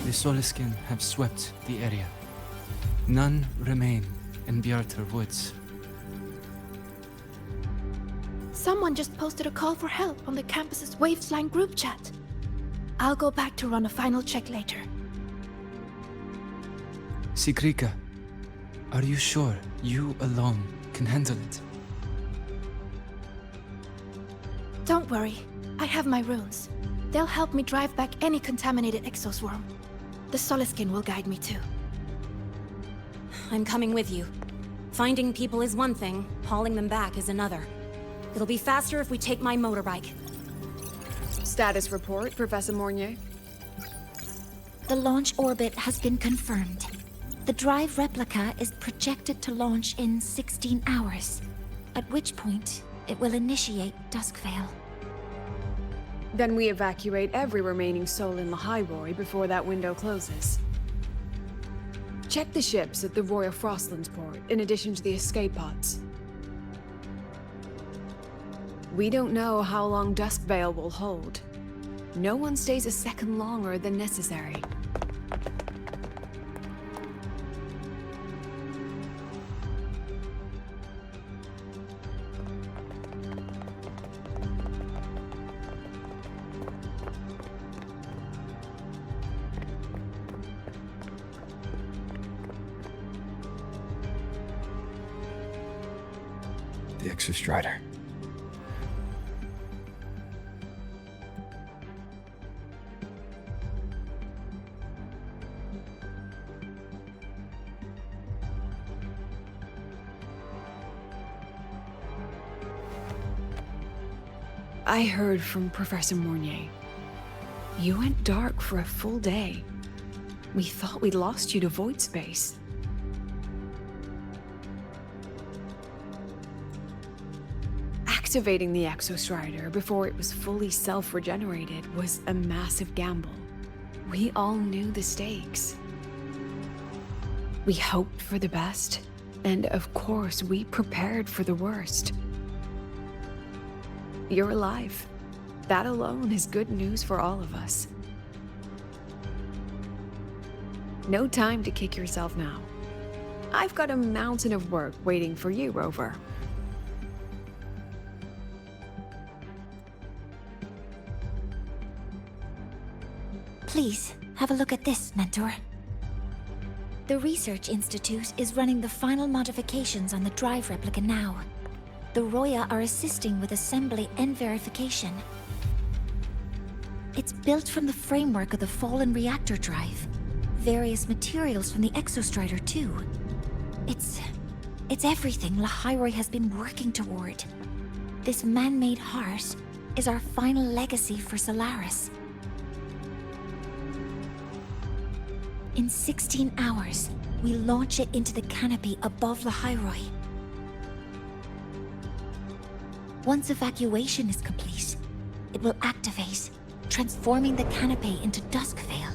The Soliskin have swept the area. None remain in Bjartar Woods. Someone just posted a call for help on the campus's Waveslang group chat. I'll go back to run a final check later. Sigrika, are you sure you alone can handle it? Don't worry, I have my runes. They'll help me drive back any contaminated exoswarm. The Soliskin will guide me too. I'm coming with you. Finding people is one thing, hauling them back is another. It'll be faster if we take my motorbike. Status report, Professor Mornier. The launch orbit has been confirmed. The drive replica is projected to launch in 16 hours, at which point it will initiate Duskvale. Then we evacuate every remaining soul in Lahairoi before that window closes. Check the ships at the Royal Frostlands port, in addition to the escape pods. We don't know how long Duskvale will hold. No one stays a second longer than necessary. The Exostrider. I heard from Professor Mornier. You went dark for a full day. We thought we'd lost you to void space. Activating the Exostrider before it was fully self-regenerated was a massive gamble. We all knew the stakes. We hoped for the best, and of course we prepared for the worst. You're alive. That alone is good news for all of us. No time to kick yourself now. I've got a mountain of work waiting for you, Rover. Please, have a look at this, Mentor. The Research Institute is running the final modifications on the drive replica now. The Roya are assisting with assembly and verification. It's built from the framework of the fallen reactor drive. Various materials from the Exostrider, too. It's everything Lahairoi has been working toward. This man-made heart is our final legacy for Solaris. In 16 hours, we launch it into the canopy above Lahairoi. Once evacuation is complete, it will activate, transforming the canopy into Duskvale.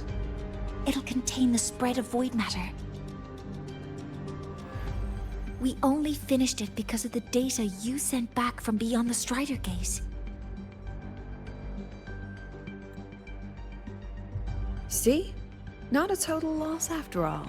It'll contain the spread of void matter. We only finished it because of the data you sent back from beyond the Strider Gate. See? Not a total loss after all.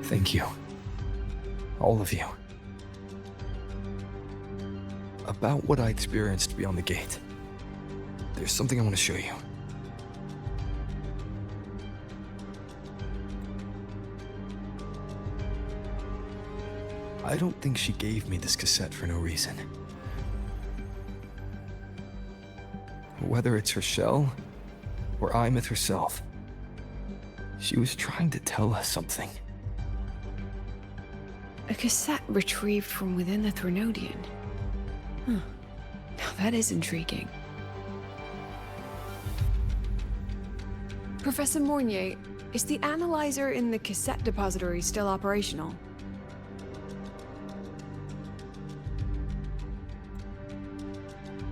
Thank you. All of you. About what I experienced beyond the gate. There's something I want to show you. I don't think she gave me this cassette for no reason. Whether it's her shell, or Imeth herself, she was trying to tell us something. A cassette retrieved from within the Threnodian. Huh. Now that is intriguing. Professor Mornier, is the analyzer in the cassette depository still operational?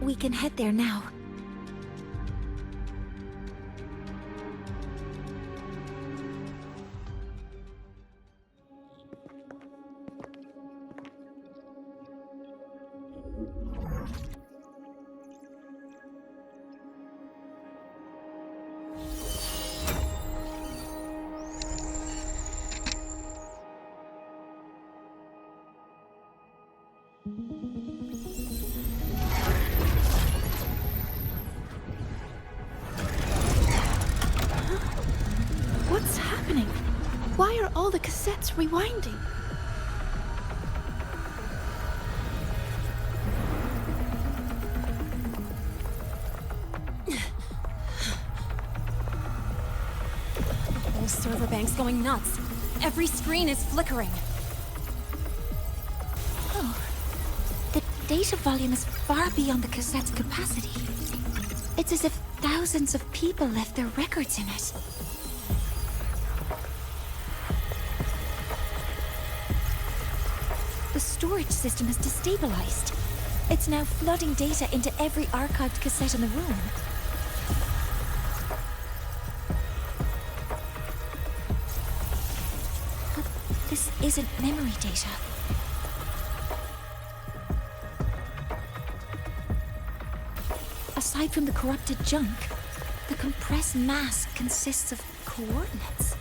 We can head there now. What's happening? Why are all the cassettes rewinding? The whole server bank's going nuts. Every screen is flickering. Oh. The data volume is far beyond the cassette's capacity. It's as if thousands of people left their records in it. storage system is destabilized. It's now flooding data into every archived cassette in the room. But this isn't memory data. Aside from the corrupted junk, the compressed mass consists of coordinates.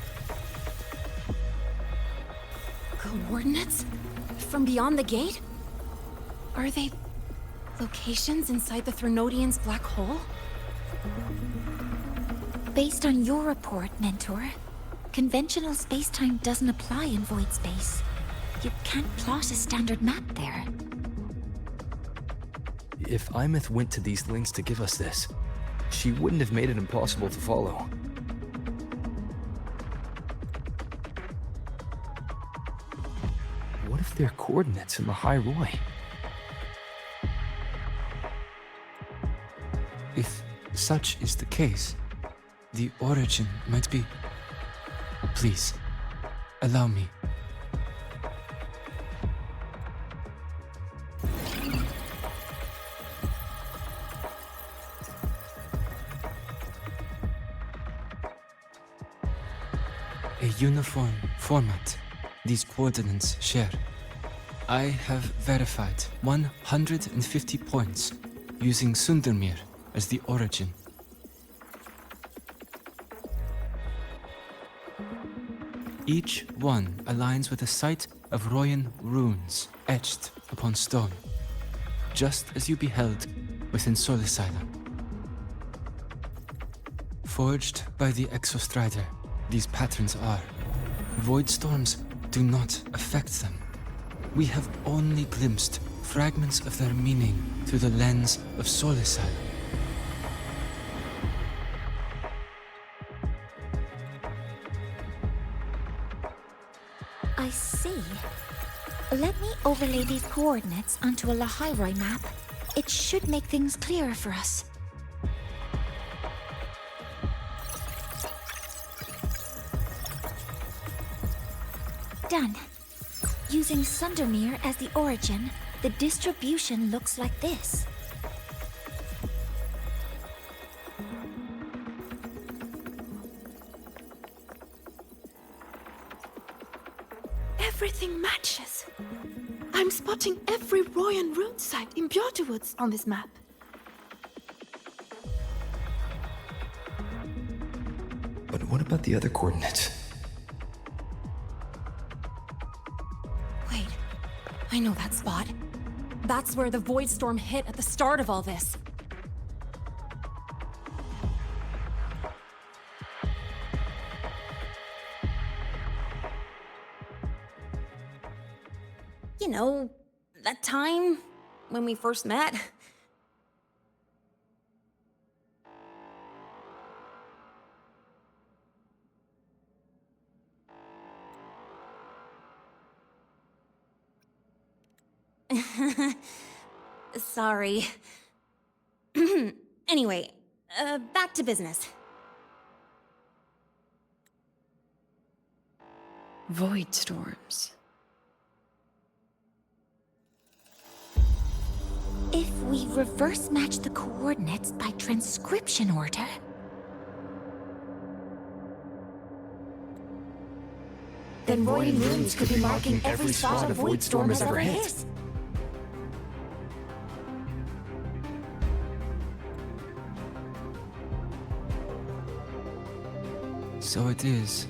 Coordinates? From beyond the gate? Are they locations inside the Threnodian's black hole? Based on your report, Mentor, conventional space-time doesn't apply in void space. You can't plot a standard map there. If Imeth went to these lengths to give us this, she wouldn't have made it impossible to follow. What if they're coordinates in the High Roy? If such is the case, the origin might be... Please, allow me. A uniform format these coordinates share. I have verified 150 points using Sundermere as the origin. Each one aligns with a site of Royan runes etched upon stone, just as you beheld within Solisila. Forged by the Exostrider, these patterns are. Void storms do not affect them. We have only glimpsed fragments of their meaning through the lens of Solisila. I see. Let me overlay these coordinates onto a Lahairoi map. It should make things clearer for us. Done. Using Sundermere as the origin, the distribution looks like this. Everything matches. I'm spotting every Royan rune site in Bjortwoods on this map. But what about the other coordinates? Wait, I know that spot. That's where the Void Storm hit at the start of all this. You know, that time when we first met. Sorry. Anyway, back to business. Void storms. If we reverse match the coordinates by transcription order... then Royan runes could be marking every spot a Void Storm has ever hit. So it is.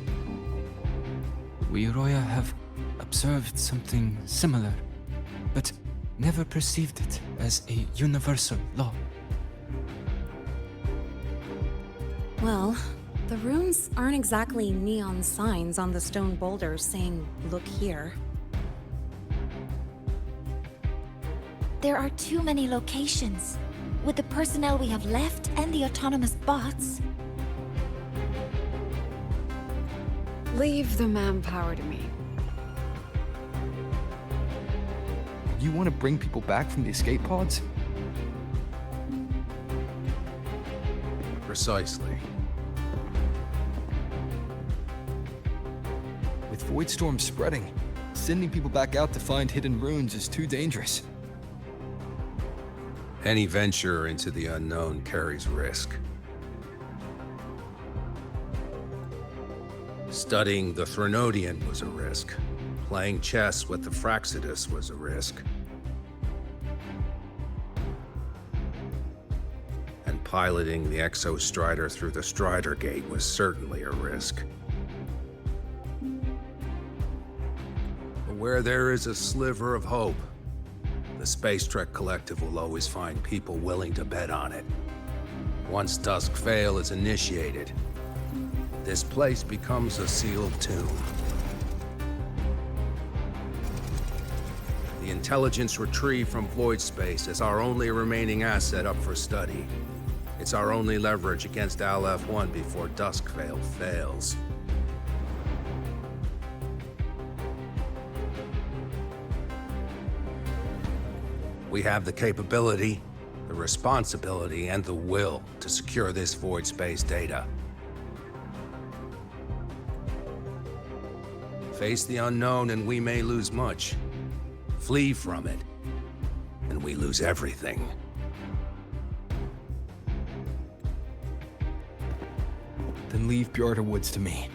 We Roya have observed something similar, but never perceived it as a universal law. Well, the runes aren't exactly neon signs on the stone boulders saying, "Look here." There are too many locations. With the personnel we have left and the autonomous bots... Leave the manpower to me. You want to bring people back from the escape pods? Precisely. With Void Storm spreading, Sending people back out to find hidden ruins is too dangerous. Any venture into the unknown carries risk. Studying the Threnodian was a risk. Playing chess with the Fraxidus was a risk. And piloting the Exostrider through the Strider Gate was certainly a risk. But where there is a sliver of hope, the Space Trek Collective will always find people willing to bet on it. Once Dusk Vale is initiated, this place becomes a sealed tomb. The intelligence retrieved from void space is our only remaining asset up for study. It's our only leverage against Aleph-1 before Dusk Vale fails. We have the capability, the responsibility, and the will to secure this void space data. Face the unknown and we may lose much. Flee from it, and we lose everything. Then leave Bjarta Woods to me.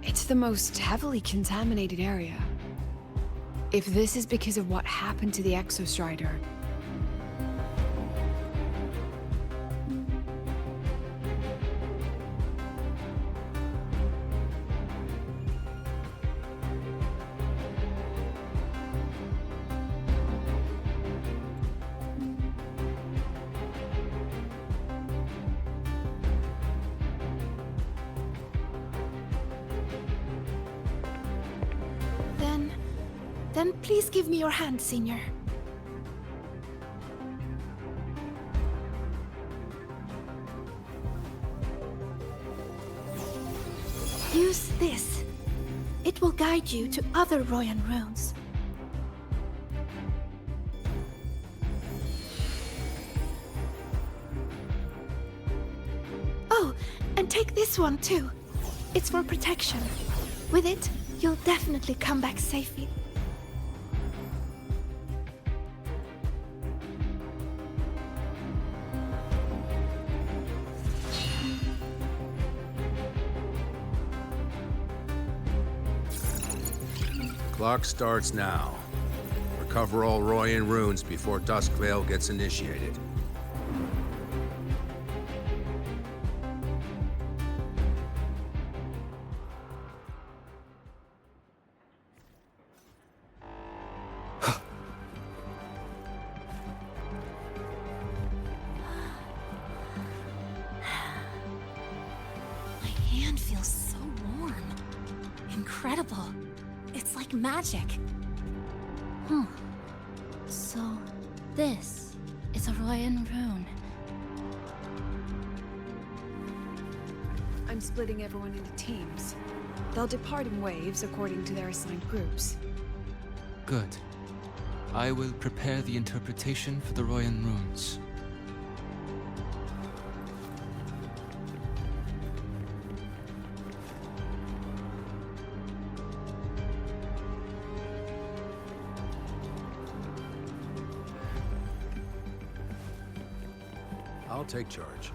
It's the most heavily contaminated area. If this is because of what happened to the Exostrider, then please give me your hand, Senior. Use this. It will guide you to other Royan runes. Oh, and take this one too. It's for protection. With it, you'll definitely come back safely. Clock starts now. Recover all Royan runes before Dusk Vale gets initiated. My hand feels so warm. Incredible. It's like magic. So, this is a Royan rune. I'm splitting everyone into teams. They'll depart in waves according to their assigned groups. Good. I will prepare the interpretation for the Royan runes. I'll take charge.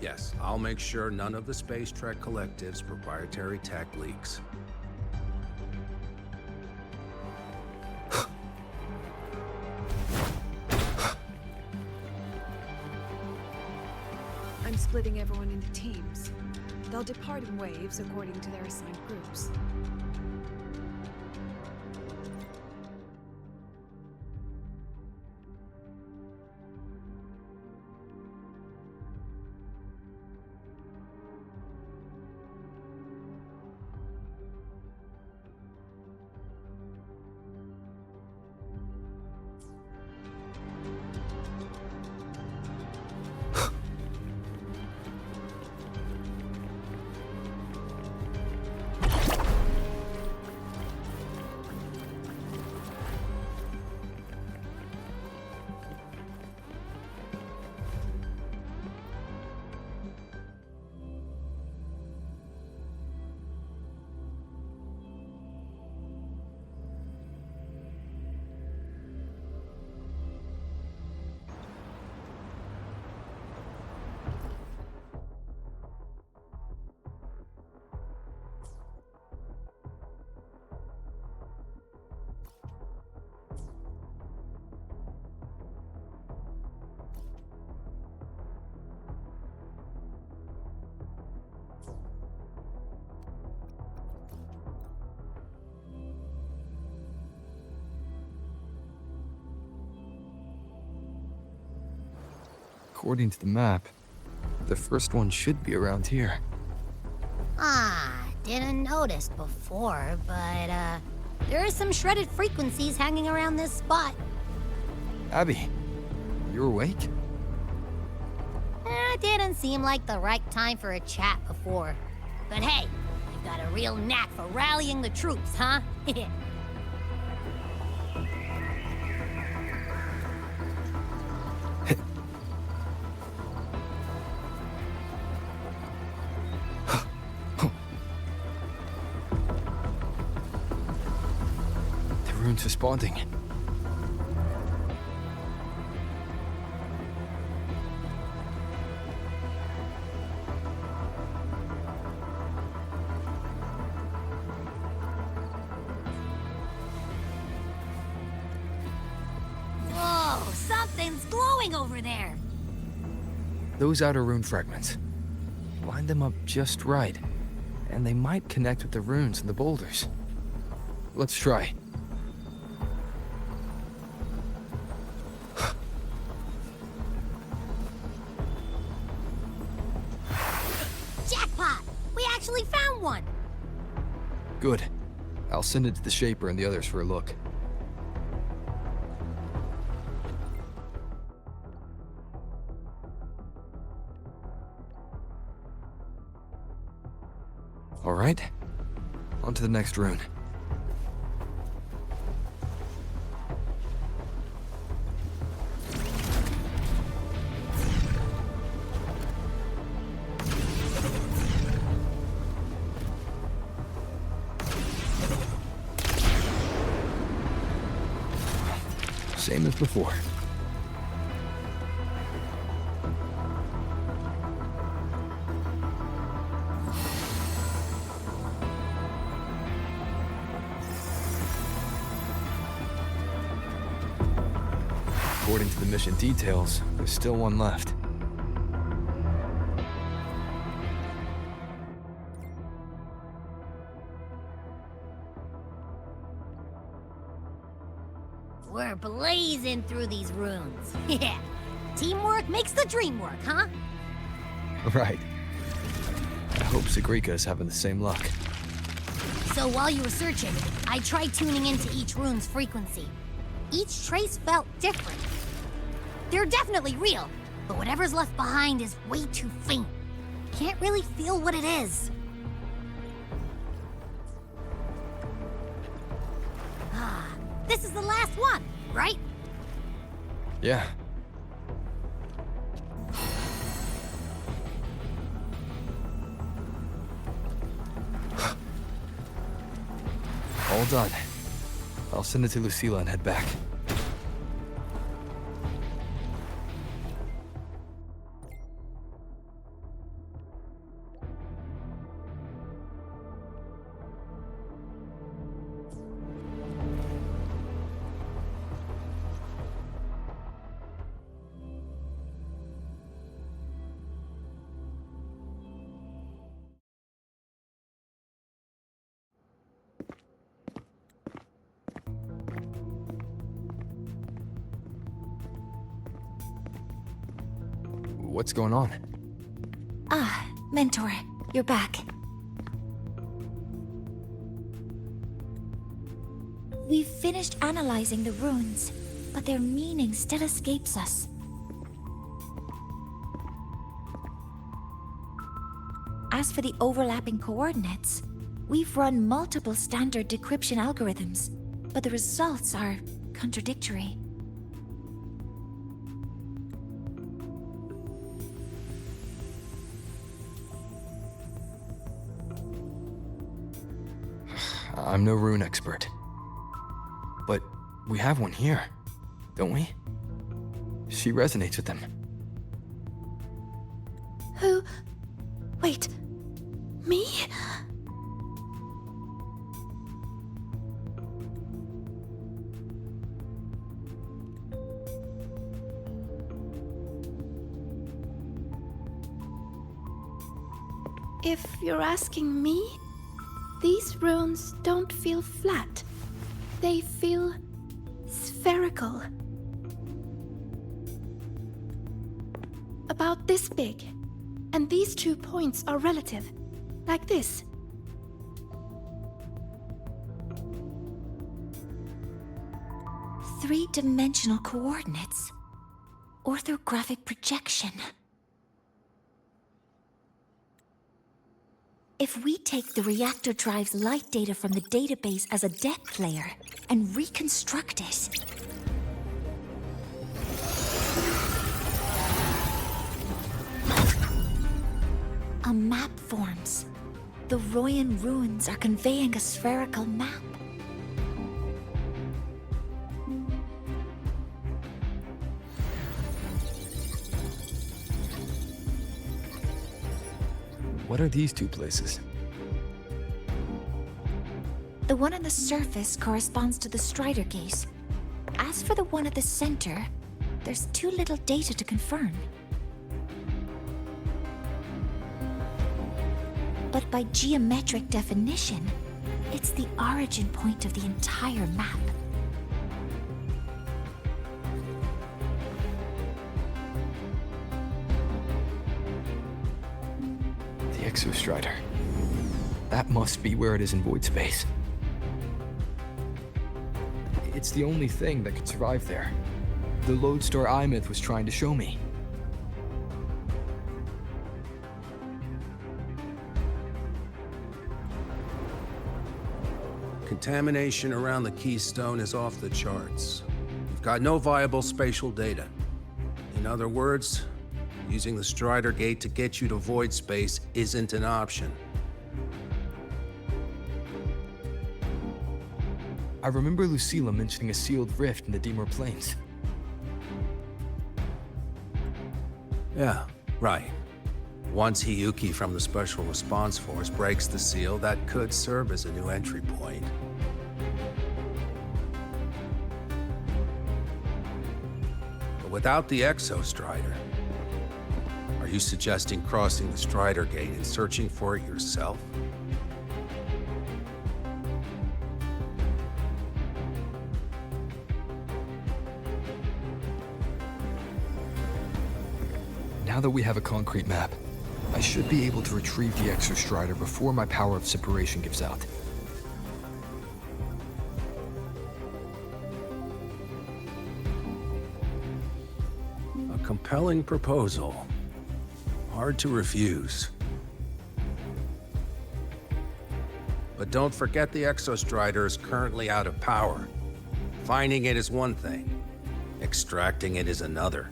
Yes, I'll make sure none of the Space Trek Collective's proprietary tech leaks. I'm splitting everyone into teams. They'll depart in waves according to their assigned groups. According to the map, the first one should be around here. Didn't notice before, but, there are some shredded frequencies hanging around this spot. Abby, you awake? Didn't seem like the right time for a chat before. But hey, you've got a real knack for rallying the troops, huh? The rune's responding. Whoa, something's glowing over there. Those outer rune fragments. Line them up just right, and they might connect with the runes and the boulders. Let's try. Jackpot! We actually found one! Good. I'll send it to the Shaper and the others for a look. All right, on to the next rune. Same as before. According to the mission details, there's still one left. We're blazing through these runes. Yeah. Teamwork makes the dream work, huh? Right. I hope Sigrika is having the same luck. So while you were searching, I tried tuning into each rune's frequency. Each trace felt different. They're definitely real, but whatever's left behind is way too faint. Can't really feel what it is. This is the last one, right? Yeah. All done. I'll send it to Lucilla and head back. What's going on? Mentor, you're back. We've finished analyzing the runes, but their meaning still escapes us. As for the overlapping coordinates, we've run multiple standard decryption algorithms, but the results are contradictory. I'm no rune expert. But we have one here, don't we? She resonates with them. Who? Wait. Me? If you're asking me, these runes don't feel flat. They feel spherical. about this big. And these 2 points are relative. Like this. Three-dimensional coordinates. Orthographic projection. If we take the reactor drive's light data from the database as a depth layer and reconstruct it... a map forms. The Royan ruins are conveying a spherical map. What are these 2 places? The one on the surface corresponds to the Strider Gate. As for the one at the center, there's too little data to confirm. But by geometric definition, it's the origin point of the entire map. The Exostrider. That must be where it is in void space. It's the only thing that could survive there. The Lodestar Imyth was trying to show me. Contamination around the Keystone is off the charts. You've got no viable spatial data. In other words, using the Strider Gate to get you to void space isn't an option. I remember Lucilla mentioning a sealed rift in the Dimor Plains. Yeah, right. Once Hiyuki from the Special Response Force breaks the seal, that could serve as a new entry point. But without the Exostrider, are you suggesting crossing the Strider Gate and searching for it yourself? Now that we have a concrete map, I should be able to retrieve the Exostrider before my power of separation gives out. A compelling proposal. Hard to refuse. But don't forget the Exostrider is currently out of power. Finding it is one thing. Extracting it is another.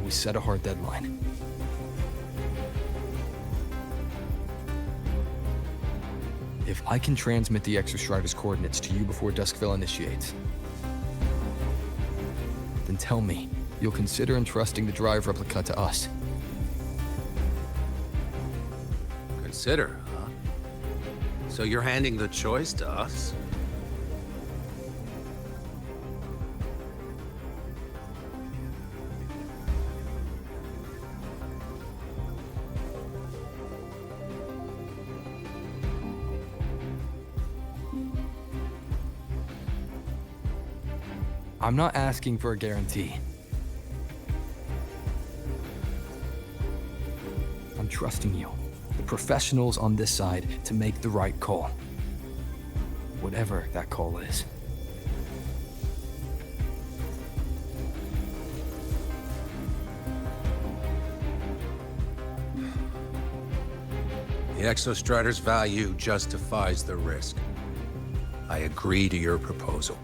Set a hard deadline. If I can transmit the Exostrider's coordinates to you before Duskville initiates, then tell me you'll consider entrusting the drive replica to us. Consider, huh? So you're handing the choice to us? I'm not asking for a guarantee. I'm trusting you, the professionals on this side, to make the right call. Whatever that call is. The Exostrider's value justifies the risk. I agree to your proposal.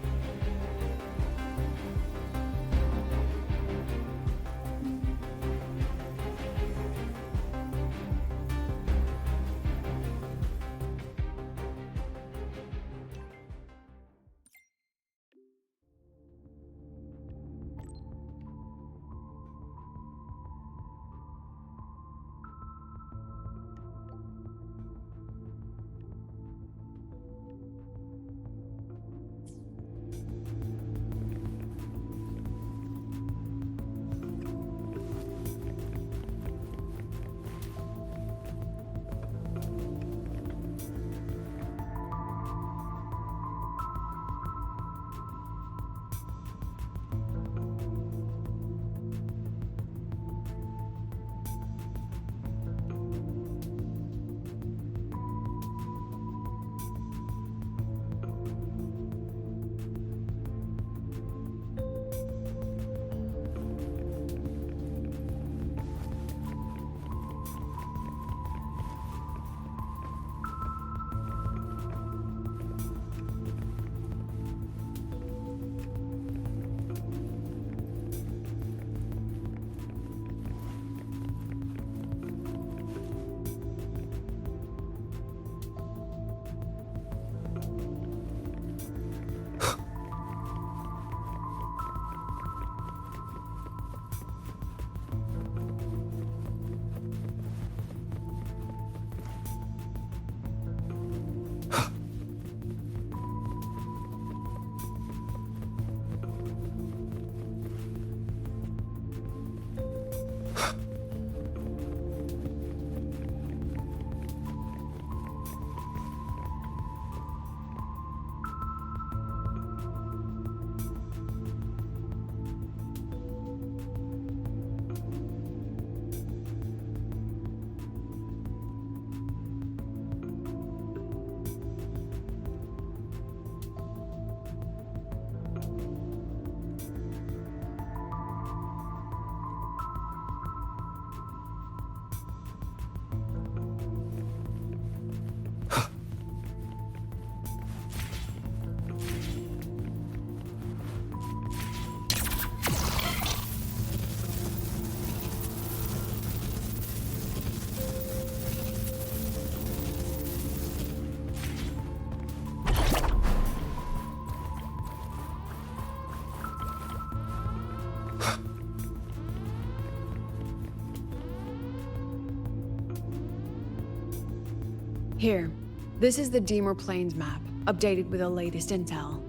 Here, this is the Deemer Plains map, updated with the latest intel.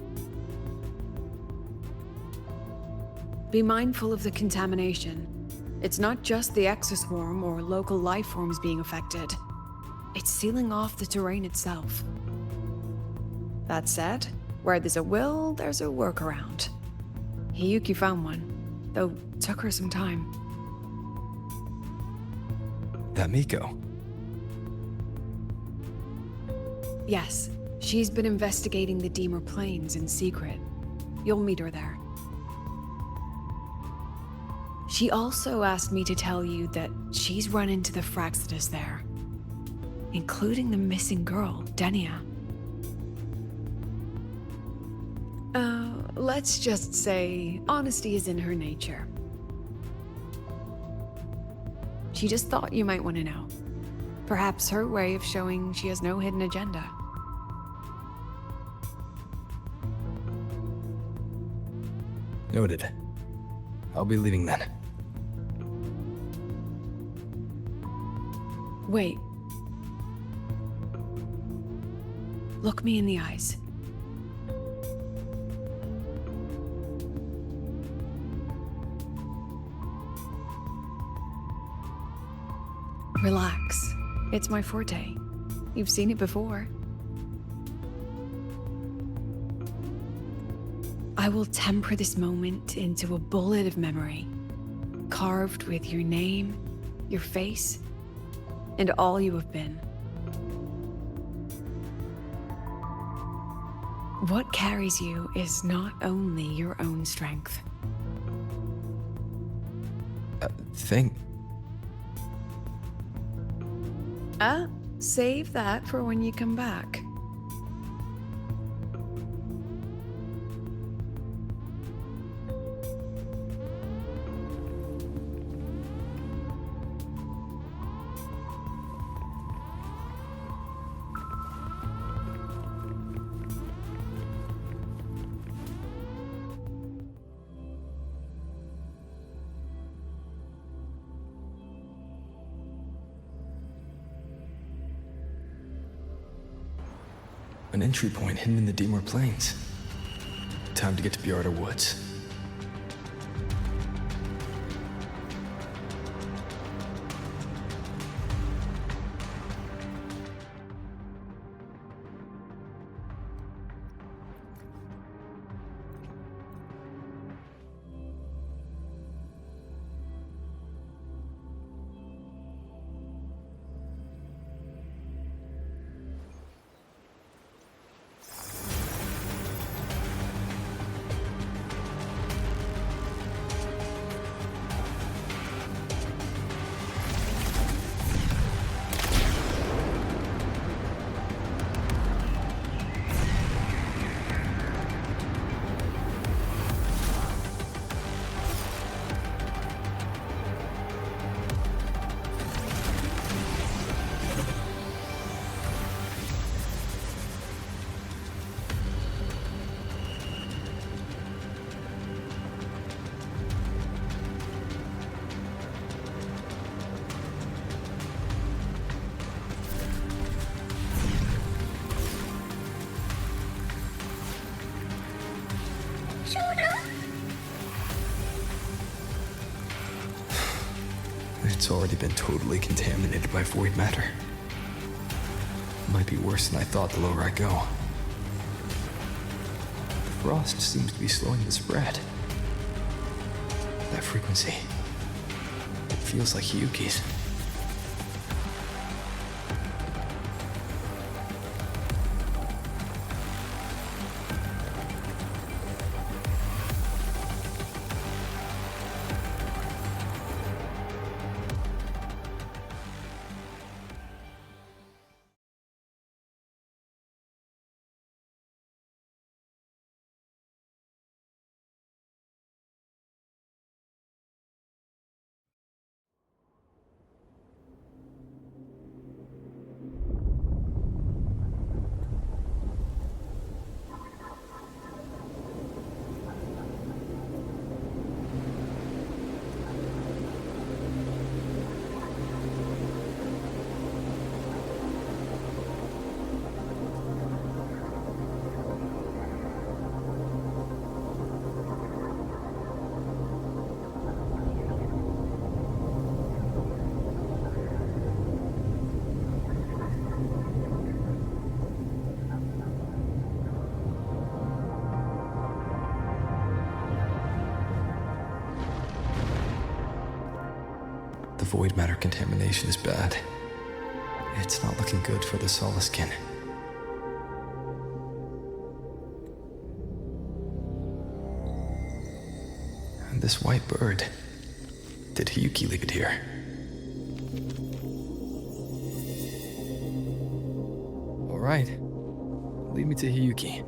Be mindful of the contamination. It's not just the exoswarm or local life forms being affected. It's sealing off the terrain itself. That said, where there's a will, there's a workaround. Hiyuki found one, though took her some time. That Miko. Yes, she's been investigating the Deemer Plains in secret. You'll meet her there. She also asked me to tell you that she's run into the Fraxidus there, including the missing girl, Denia. Let's just say honesty is in her nature. She just thought you might want to know. Perhaps her way of showing she has no hidden agenda. Noted. I'll be leaving then. Wait. Look me in the eyes. Relax. It's my forte. You've seen it before. I will temper this moment into a bullet of memory, carved with your name, your face, and all you have been. What carries you is not only your own strength. Save that for when you come back. An entry point hidden in the Deemer Plains. Time to get to Bjarda Woods. It's already been totally contaminated by void matter. Might be worse than I thought the lower I go. The frost seems to be slowing the spread. That frequency. It feels like Hiyuki's. void matter contamination is bad. It's not looking good for the Solaskin. And this white bird. Did Hiyuki leave it here? All right. Lead me to Hiyuki.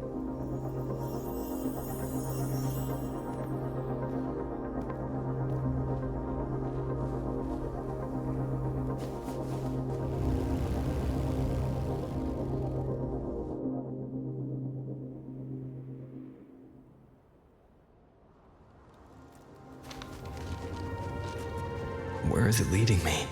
Where is it leading me?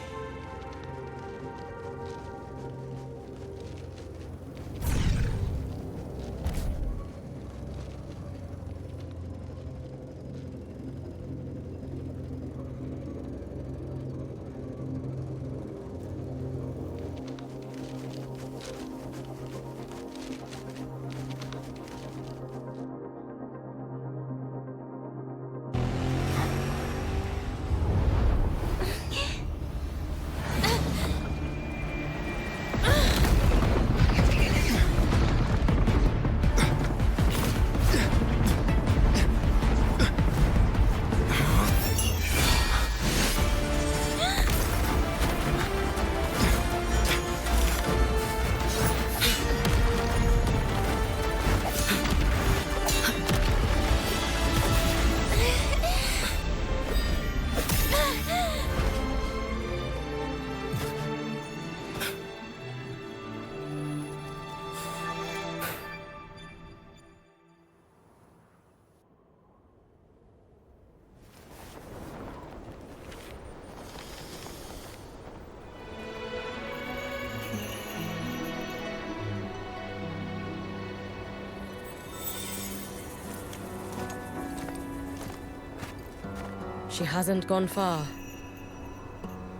She hasn't gone far.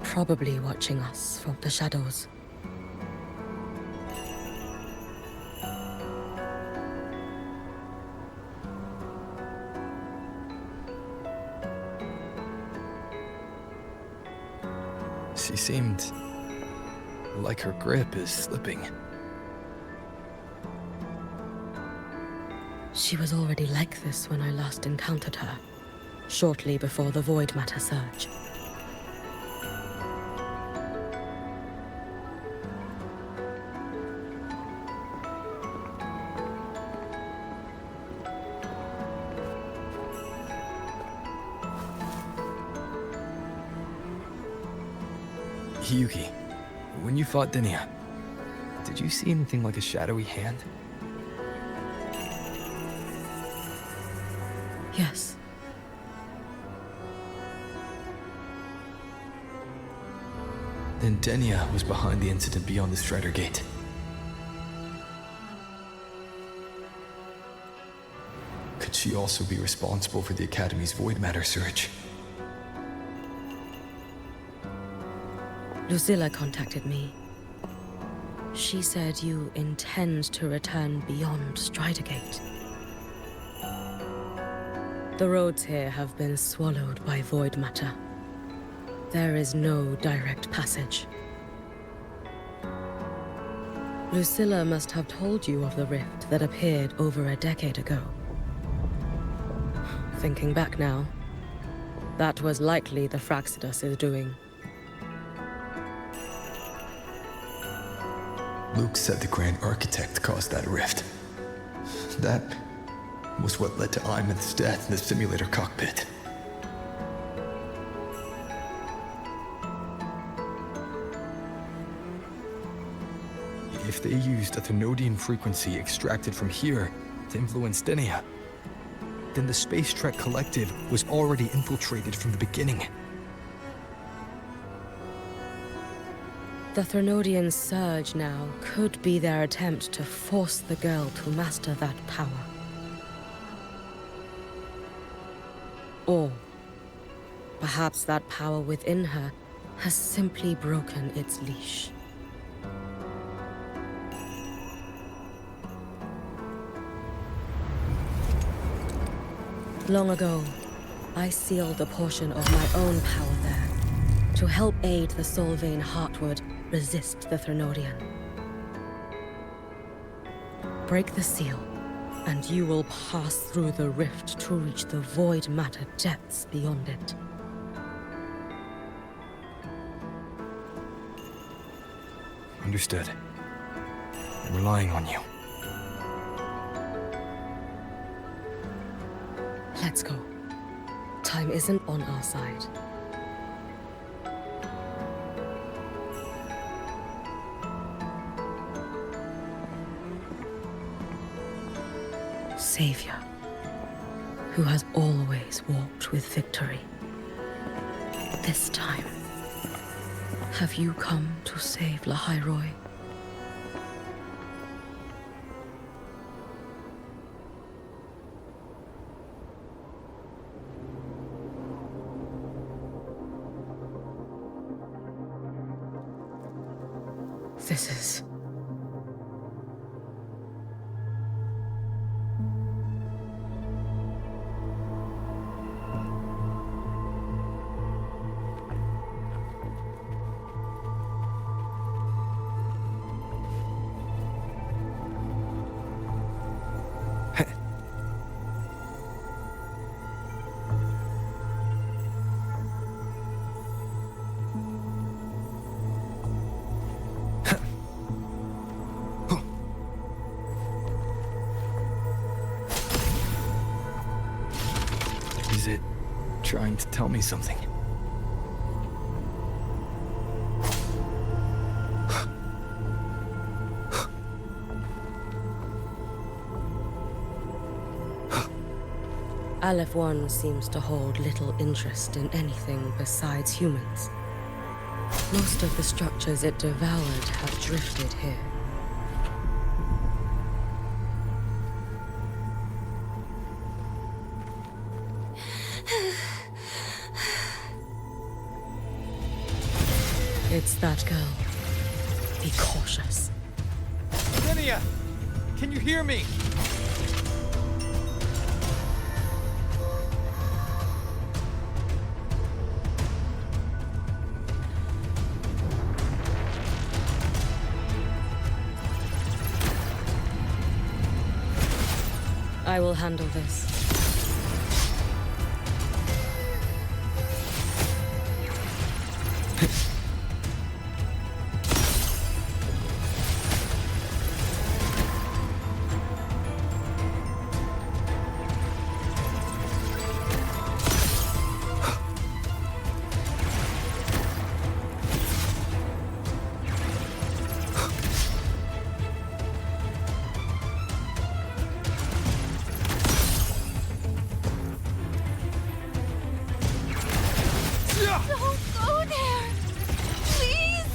Probably watching us from the shadows. She seemed like her grip is slipping. She was already like this when I last encountered her, shortly before the void matter surge. Hiyuki, when you fought Denia, did you see anything like a shadowy hand? Yes. Then Denia was behind the incident beyond the Strider Gate. Could she also be responsible for the Academy's void matter surge? Lucilla contacted me. She said you intend to return beyond Strider Gate. The roads here have been swallowed by void matter. There is no direct passage. Lucilla must have told you of the rift that appeared over a decade ago. Thinking back now, that was likely the Fraxidus' doing. Luke said the Grand Architect caused that rift. That was what led to Imeth's death in the simulator cockpit. If they used a Thenodian frequency extracted from here to influence Denia, then the Space Trek Collective was already infiltrated from the beginning. The Thenodian surge now could be their attempt to force the girl to master that power. Or perhaps that power within her has simply broken its leash. Long ago, I sealed a portion of my own power there To help aid the Solvane Heartwood resist the Threnodian. Break the seal, and you will pass through the rift to reach the void matter depths beyond it. Understood. I'm relying on you. Let's go. Time isn't on our side. Savior, who has always walked with victory. This time, have you come to save Lahairoi? This is... Is it trying to tell me something? Aleph 1 seems to hold little interest in anything besides humans. Most of the structures it devoured have drifted here. It's that girl. Be cautious. Linnea! Can you hear me? I will handle this. Don't go there! Please!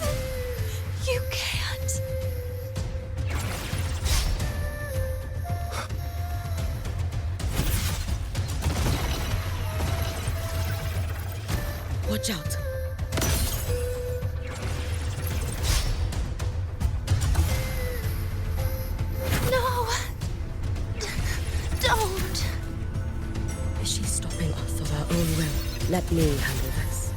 You can't. Watch out. No! Don't! Is she stopping us of her own will? Let me handle this.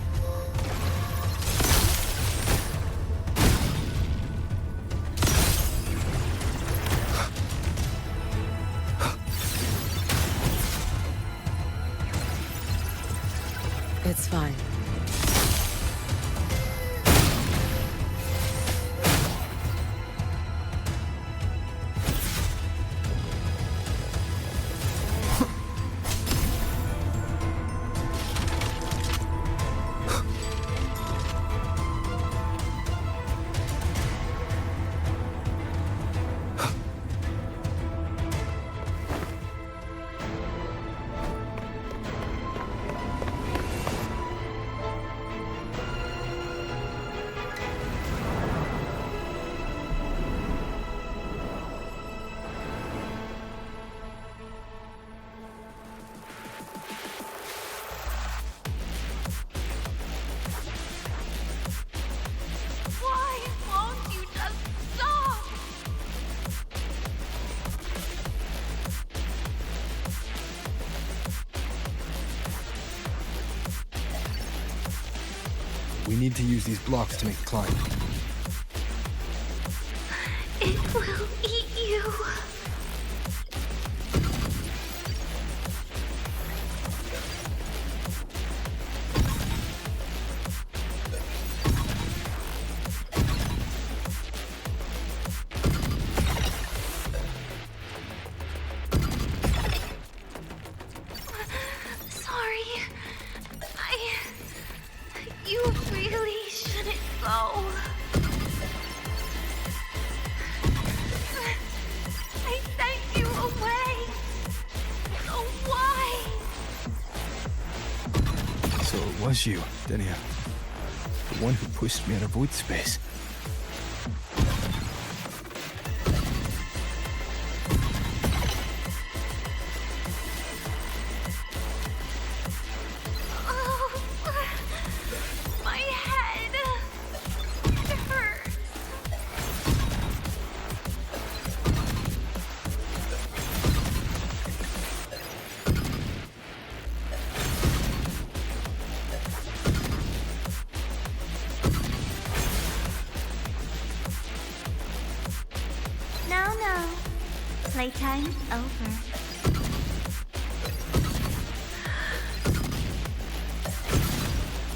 It's fine. We need to use these blocks to make the climb. It will eat you. Sorry. You really shouldn't go. I sent you away. So why? So it was you, Denia. The one who pushed me out of void space. Oh, my head. It hurts. No. Playtime's over.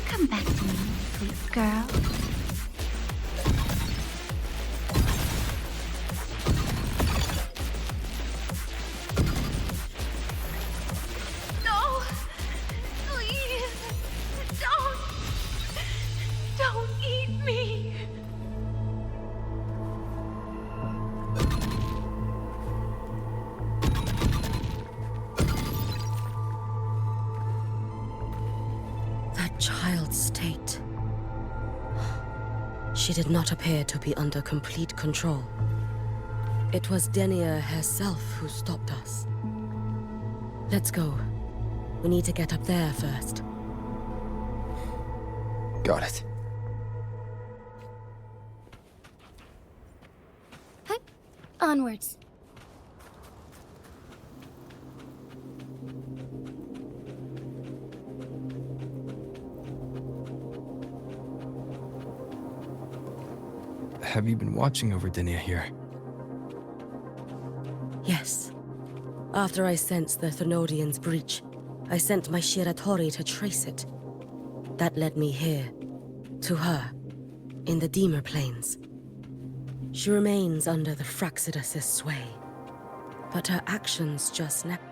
Come back to me, sweet girl. No! Please! Don't eat me! That child's state. She did not appear to be under complete control. It was Denia herself who stopped us. Let's go. We need to get up there first. Got it. Onwards. Have you been watching over Denia here? Yes. After I sensed the Thenodian's breach, I sent my Shiratori to trace it. That led me here, to her, in the Deemer Plains. She remains under the Fraxidus' sway, but her actions just never...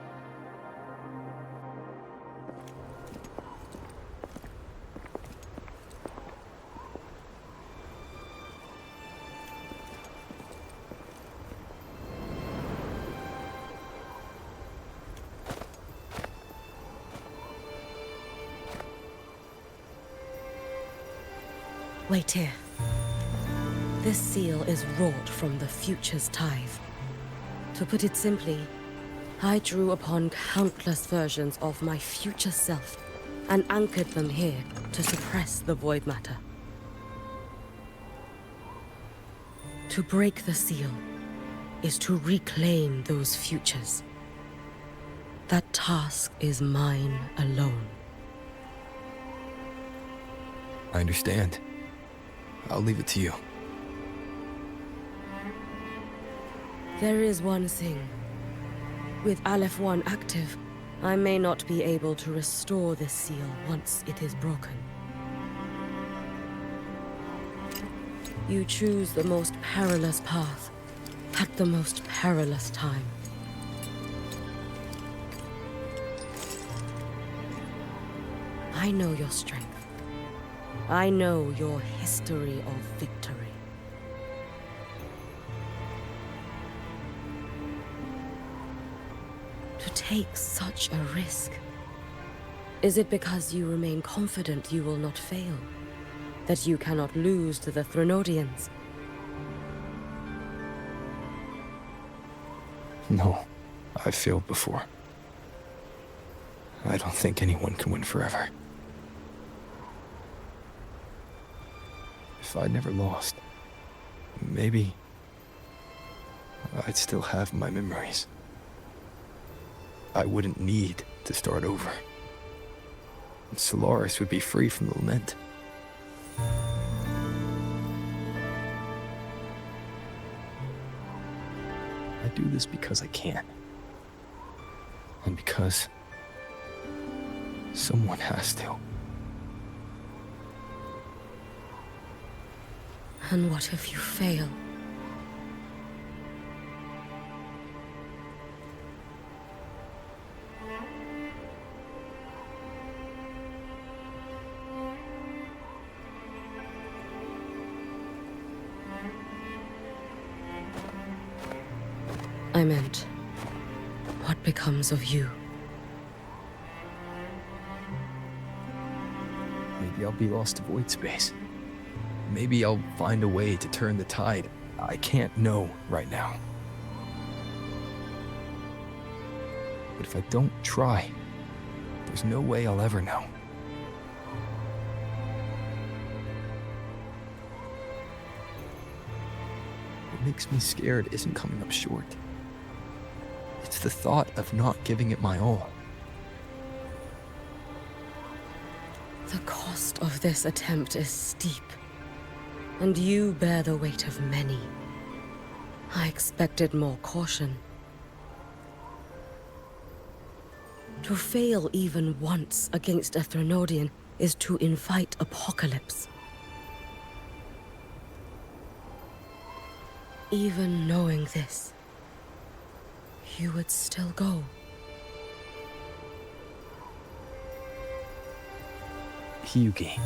Wait here. This seal is wrought from the future's tithe. To put it simply, I drew upon countless versions of my future self and anchored them here to suppress the void matter. To break the seal is to reclaim those futures. That task is mine alone. I understand. I'll leave it to you. There is one thing. With Aleph 1 active, I may not be able to restore this seal once it is broken. You choose the most perilous path at the most perilous time. I know your strength. I know your history of victory. To take such a risk? Is it because you remain confident you will not fail? That you cannot lose to the Thenodians? No, I've failed before. I don't think anyone can win forever. If I'd never lost, maybe I'd still have my memories. I wouldn't need to start over. And Solaris would be free from the lament. do this because I can. And because someone has to. And what if you fail? I meant, what becomes of you? Maybe I'll be lost to void space. Maybe I'll find a way to turn the tide. I can't know right now. But if I don't try, there's no way I'll ever know. What makes me scared isn't coming up short. It's the thought of not giving it my all. The cost of this attempt is steep, and you bear the weight of many. I expected more caution. To fail even once against a Threnodian is to invite apocalypse. Even knowing this, you would still go. Hyugi.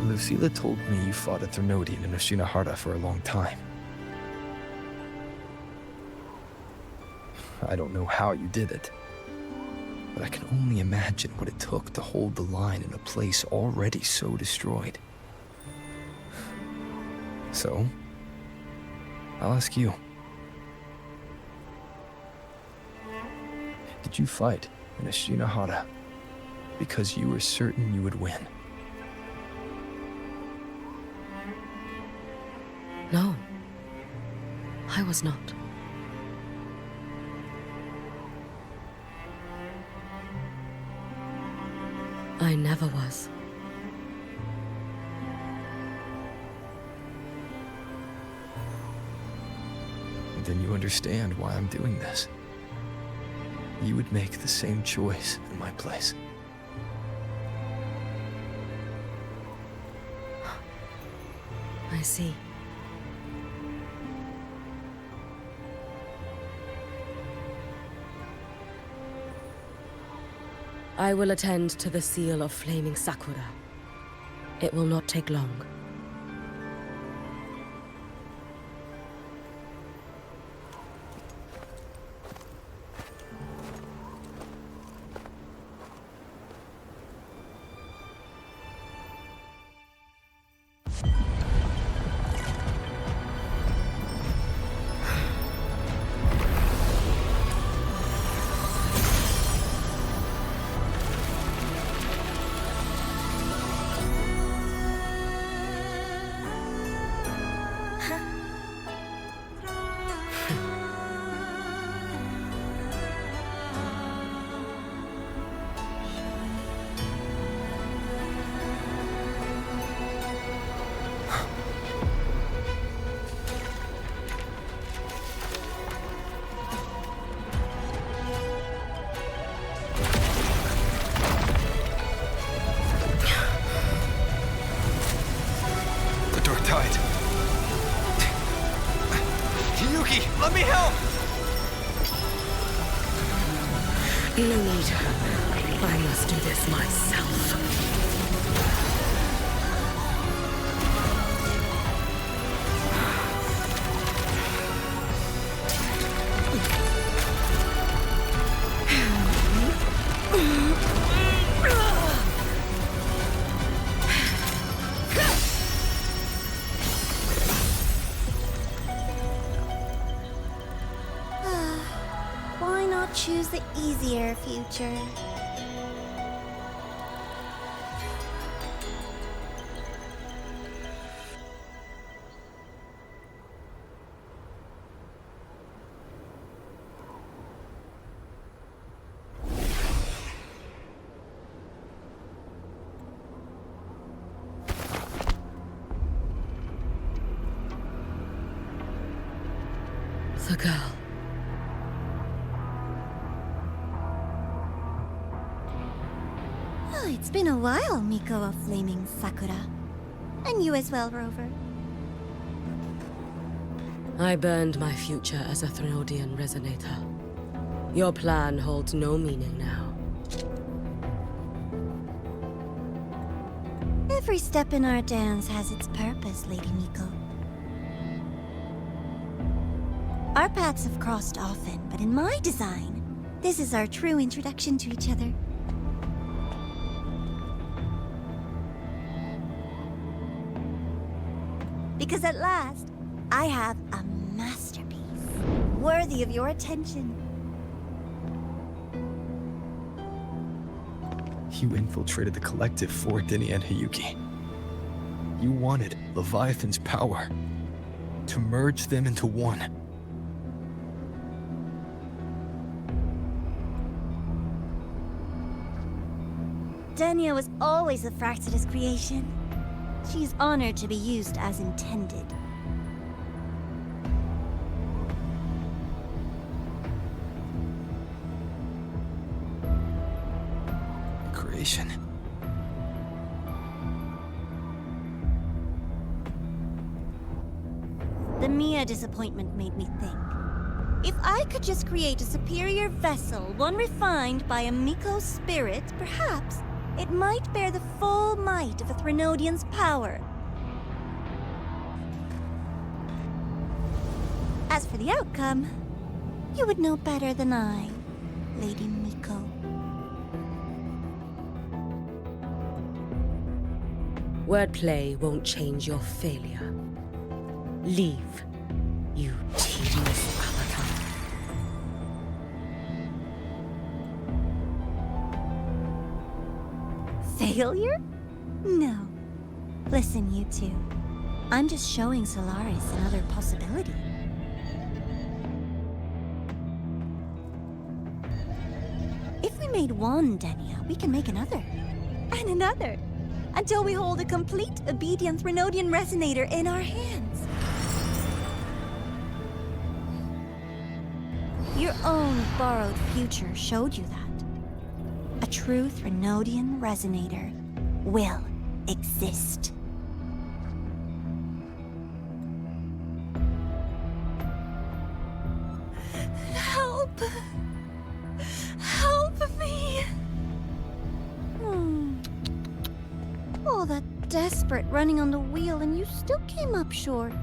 Lucilla told me you fought a Threnodian in Ashina for a long time. I don't know how you did it, but I can only imagine what it took to hold the line in a place already so destroyed. So, I'll ask you. Did you fight in Ashina because you were certain you would win? No, I was not. I never was. Then you understand why I'm doing this. You would make the same choice in my place. I see. I will attend to the seal of Flaming Sakura. It will not take long. Let me help! No need. I must do this myself. Why not choose the easier future? The girl. It's been a while, Miko of Flaming Sakura. And you as well, Rover. I burned my future as a Threnodian resonator. Your plan holds no meaning now. Every step in our dance has its purpose, Lady Miko. Our paths have crossed often, but in my design, this is our true introduction to each other. Because at last, I have a masterpiece, worthy of your attention. You infiltrated the Collective for Dinia and Hiyuki. You wanted Leviathan's power to merge them into one. Dinia was always a Fraxidus creation. She's honored to be used as intended. Creation. The Mia disappointment made me think. If I could just create a superior vessel, one refined by a Miko spirit, perhaps it might bear the full might of a Threnodian's power. As for the outcome, you would know better than I, Lady Miko. Wordplay won't change your failure. Leave, you tedious avatar. Failure? No. Listen, you two. I'm just showing Solaris another possibility. If we made one Denia, we can make another. And another. Until we hold a complete obedient Threnodian resonator in our hands. Your own borrowed future showed you that. A true Threnodian resonator will exist. Help! Help me! All that desperate running on the wheel and you still came up short.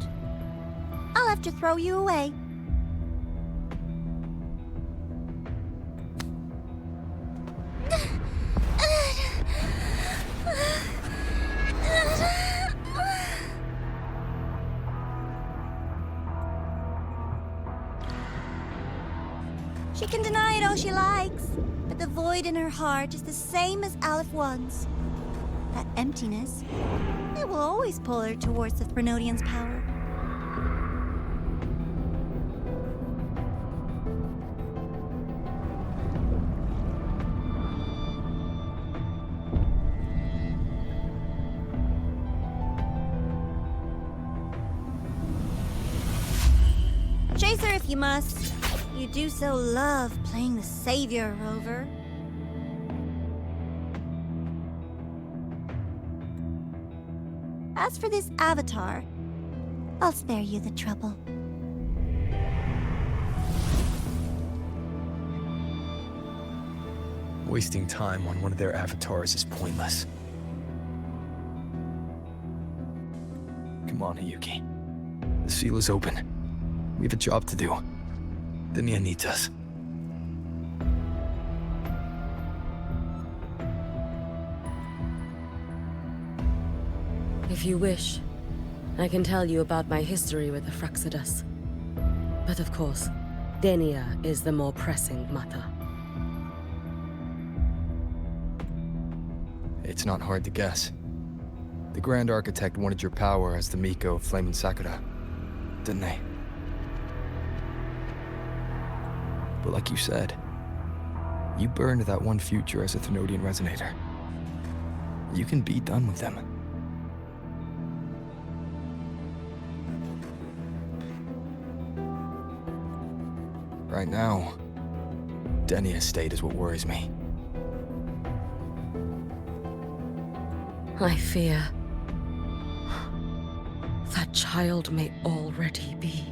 I'll have to throw you away. She can deny it all she likes, but the void in her heart is the same as Aleph One's. That emptiness, it will always pull her towards the Threnodian's power. Chase her if you must. You do so love playing the savior, Rover. As for this avatar, I'll spare you the trouble. Wasting time on one of their avatars is pointless. Come on, Hiyuki. The seal is open. We have a job to do. Dinia needs us. If you wish, I can tell you about my history with the Fraxidus. But of course, Dinia is the more pressing matter. It's not hard to guess. The Grand Architect wanted your power as the Miko of Flaming Sakura, didn't they? But like you said, you burned that one future as a Threnodian resonator. You can be done with them. Right now, Denia's state is what worries me. I fear that child may already be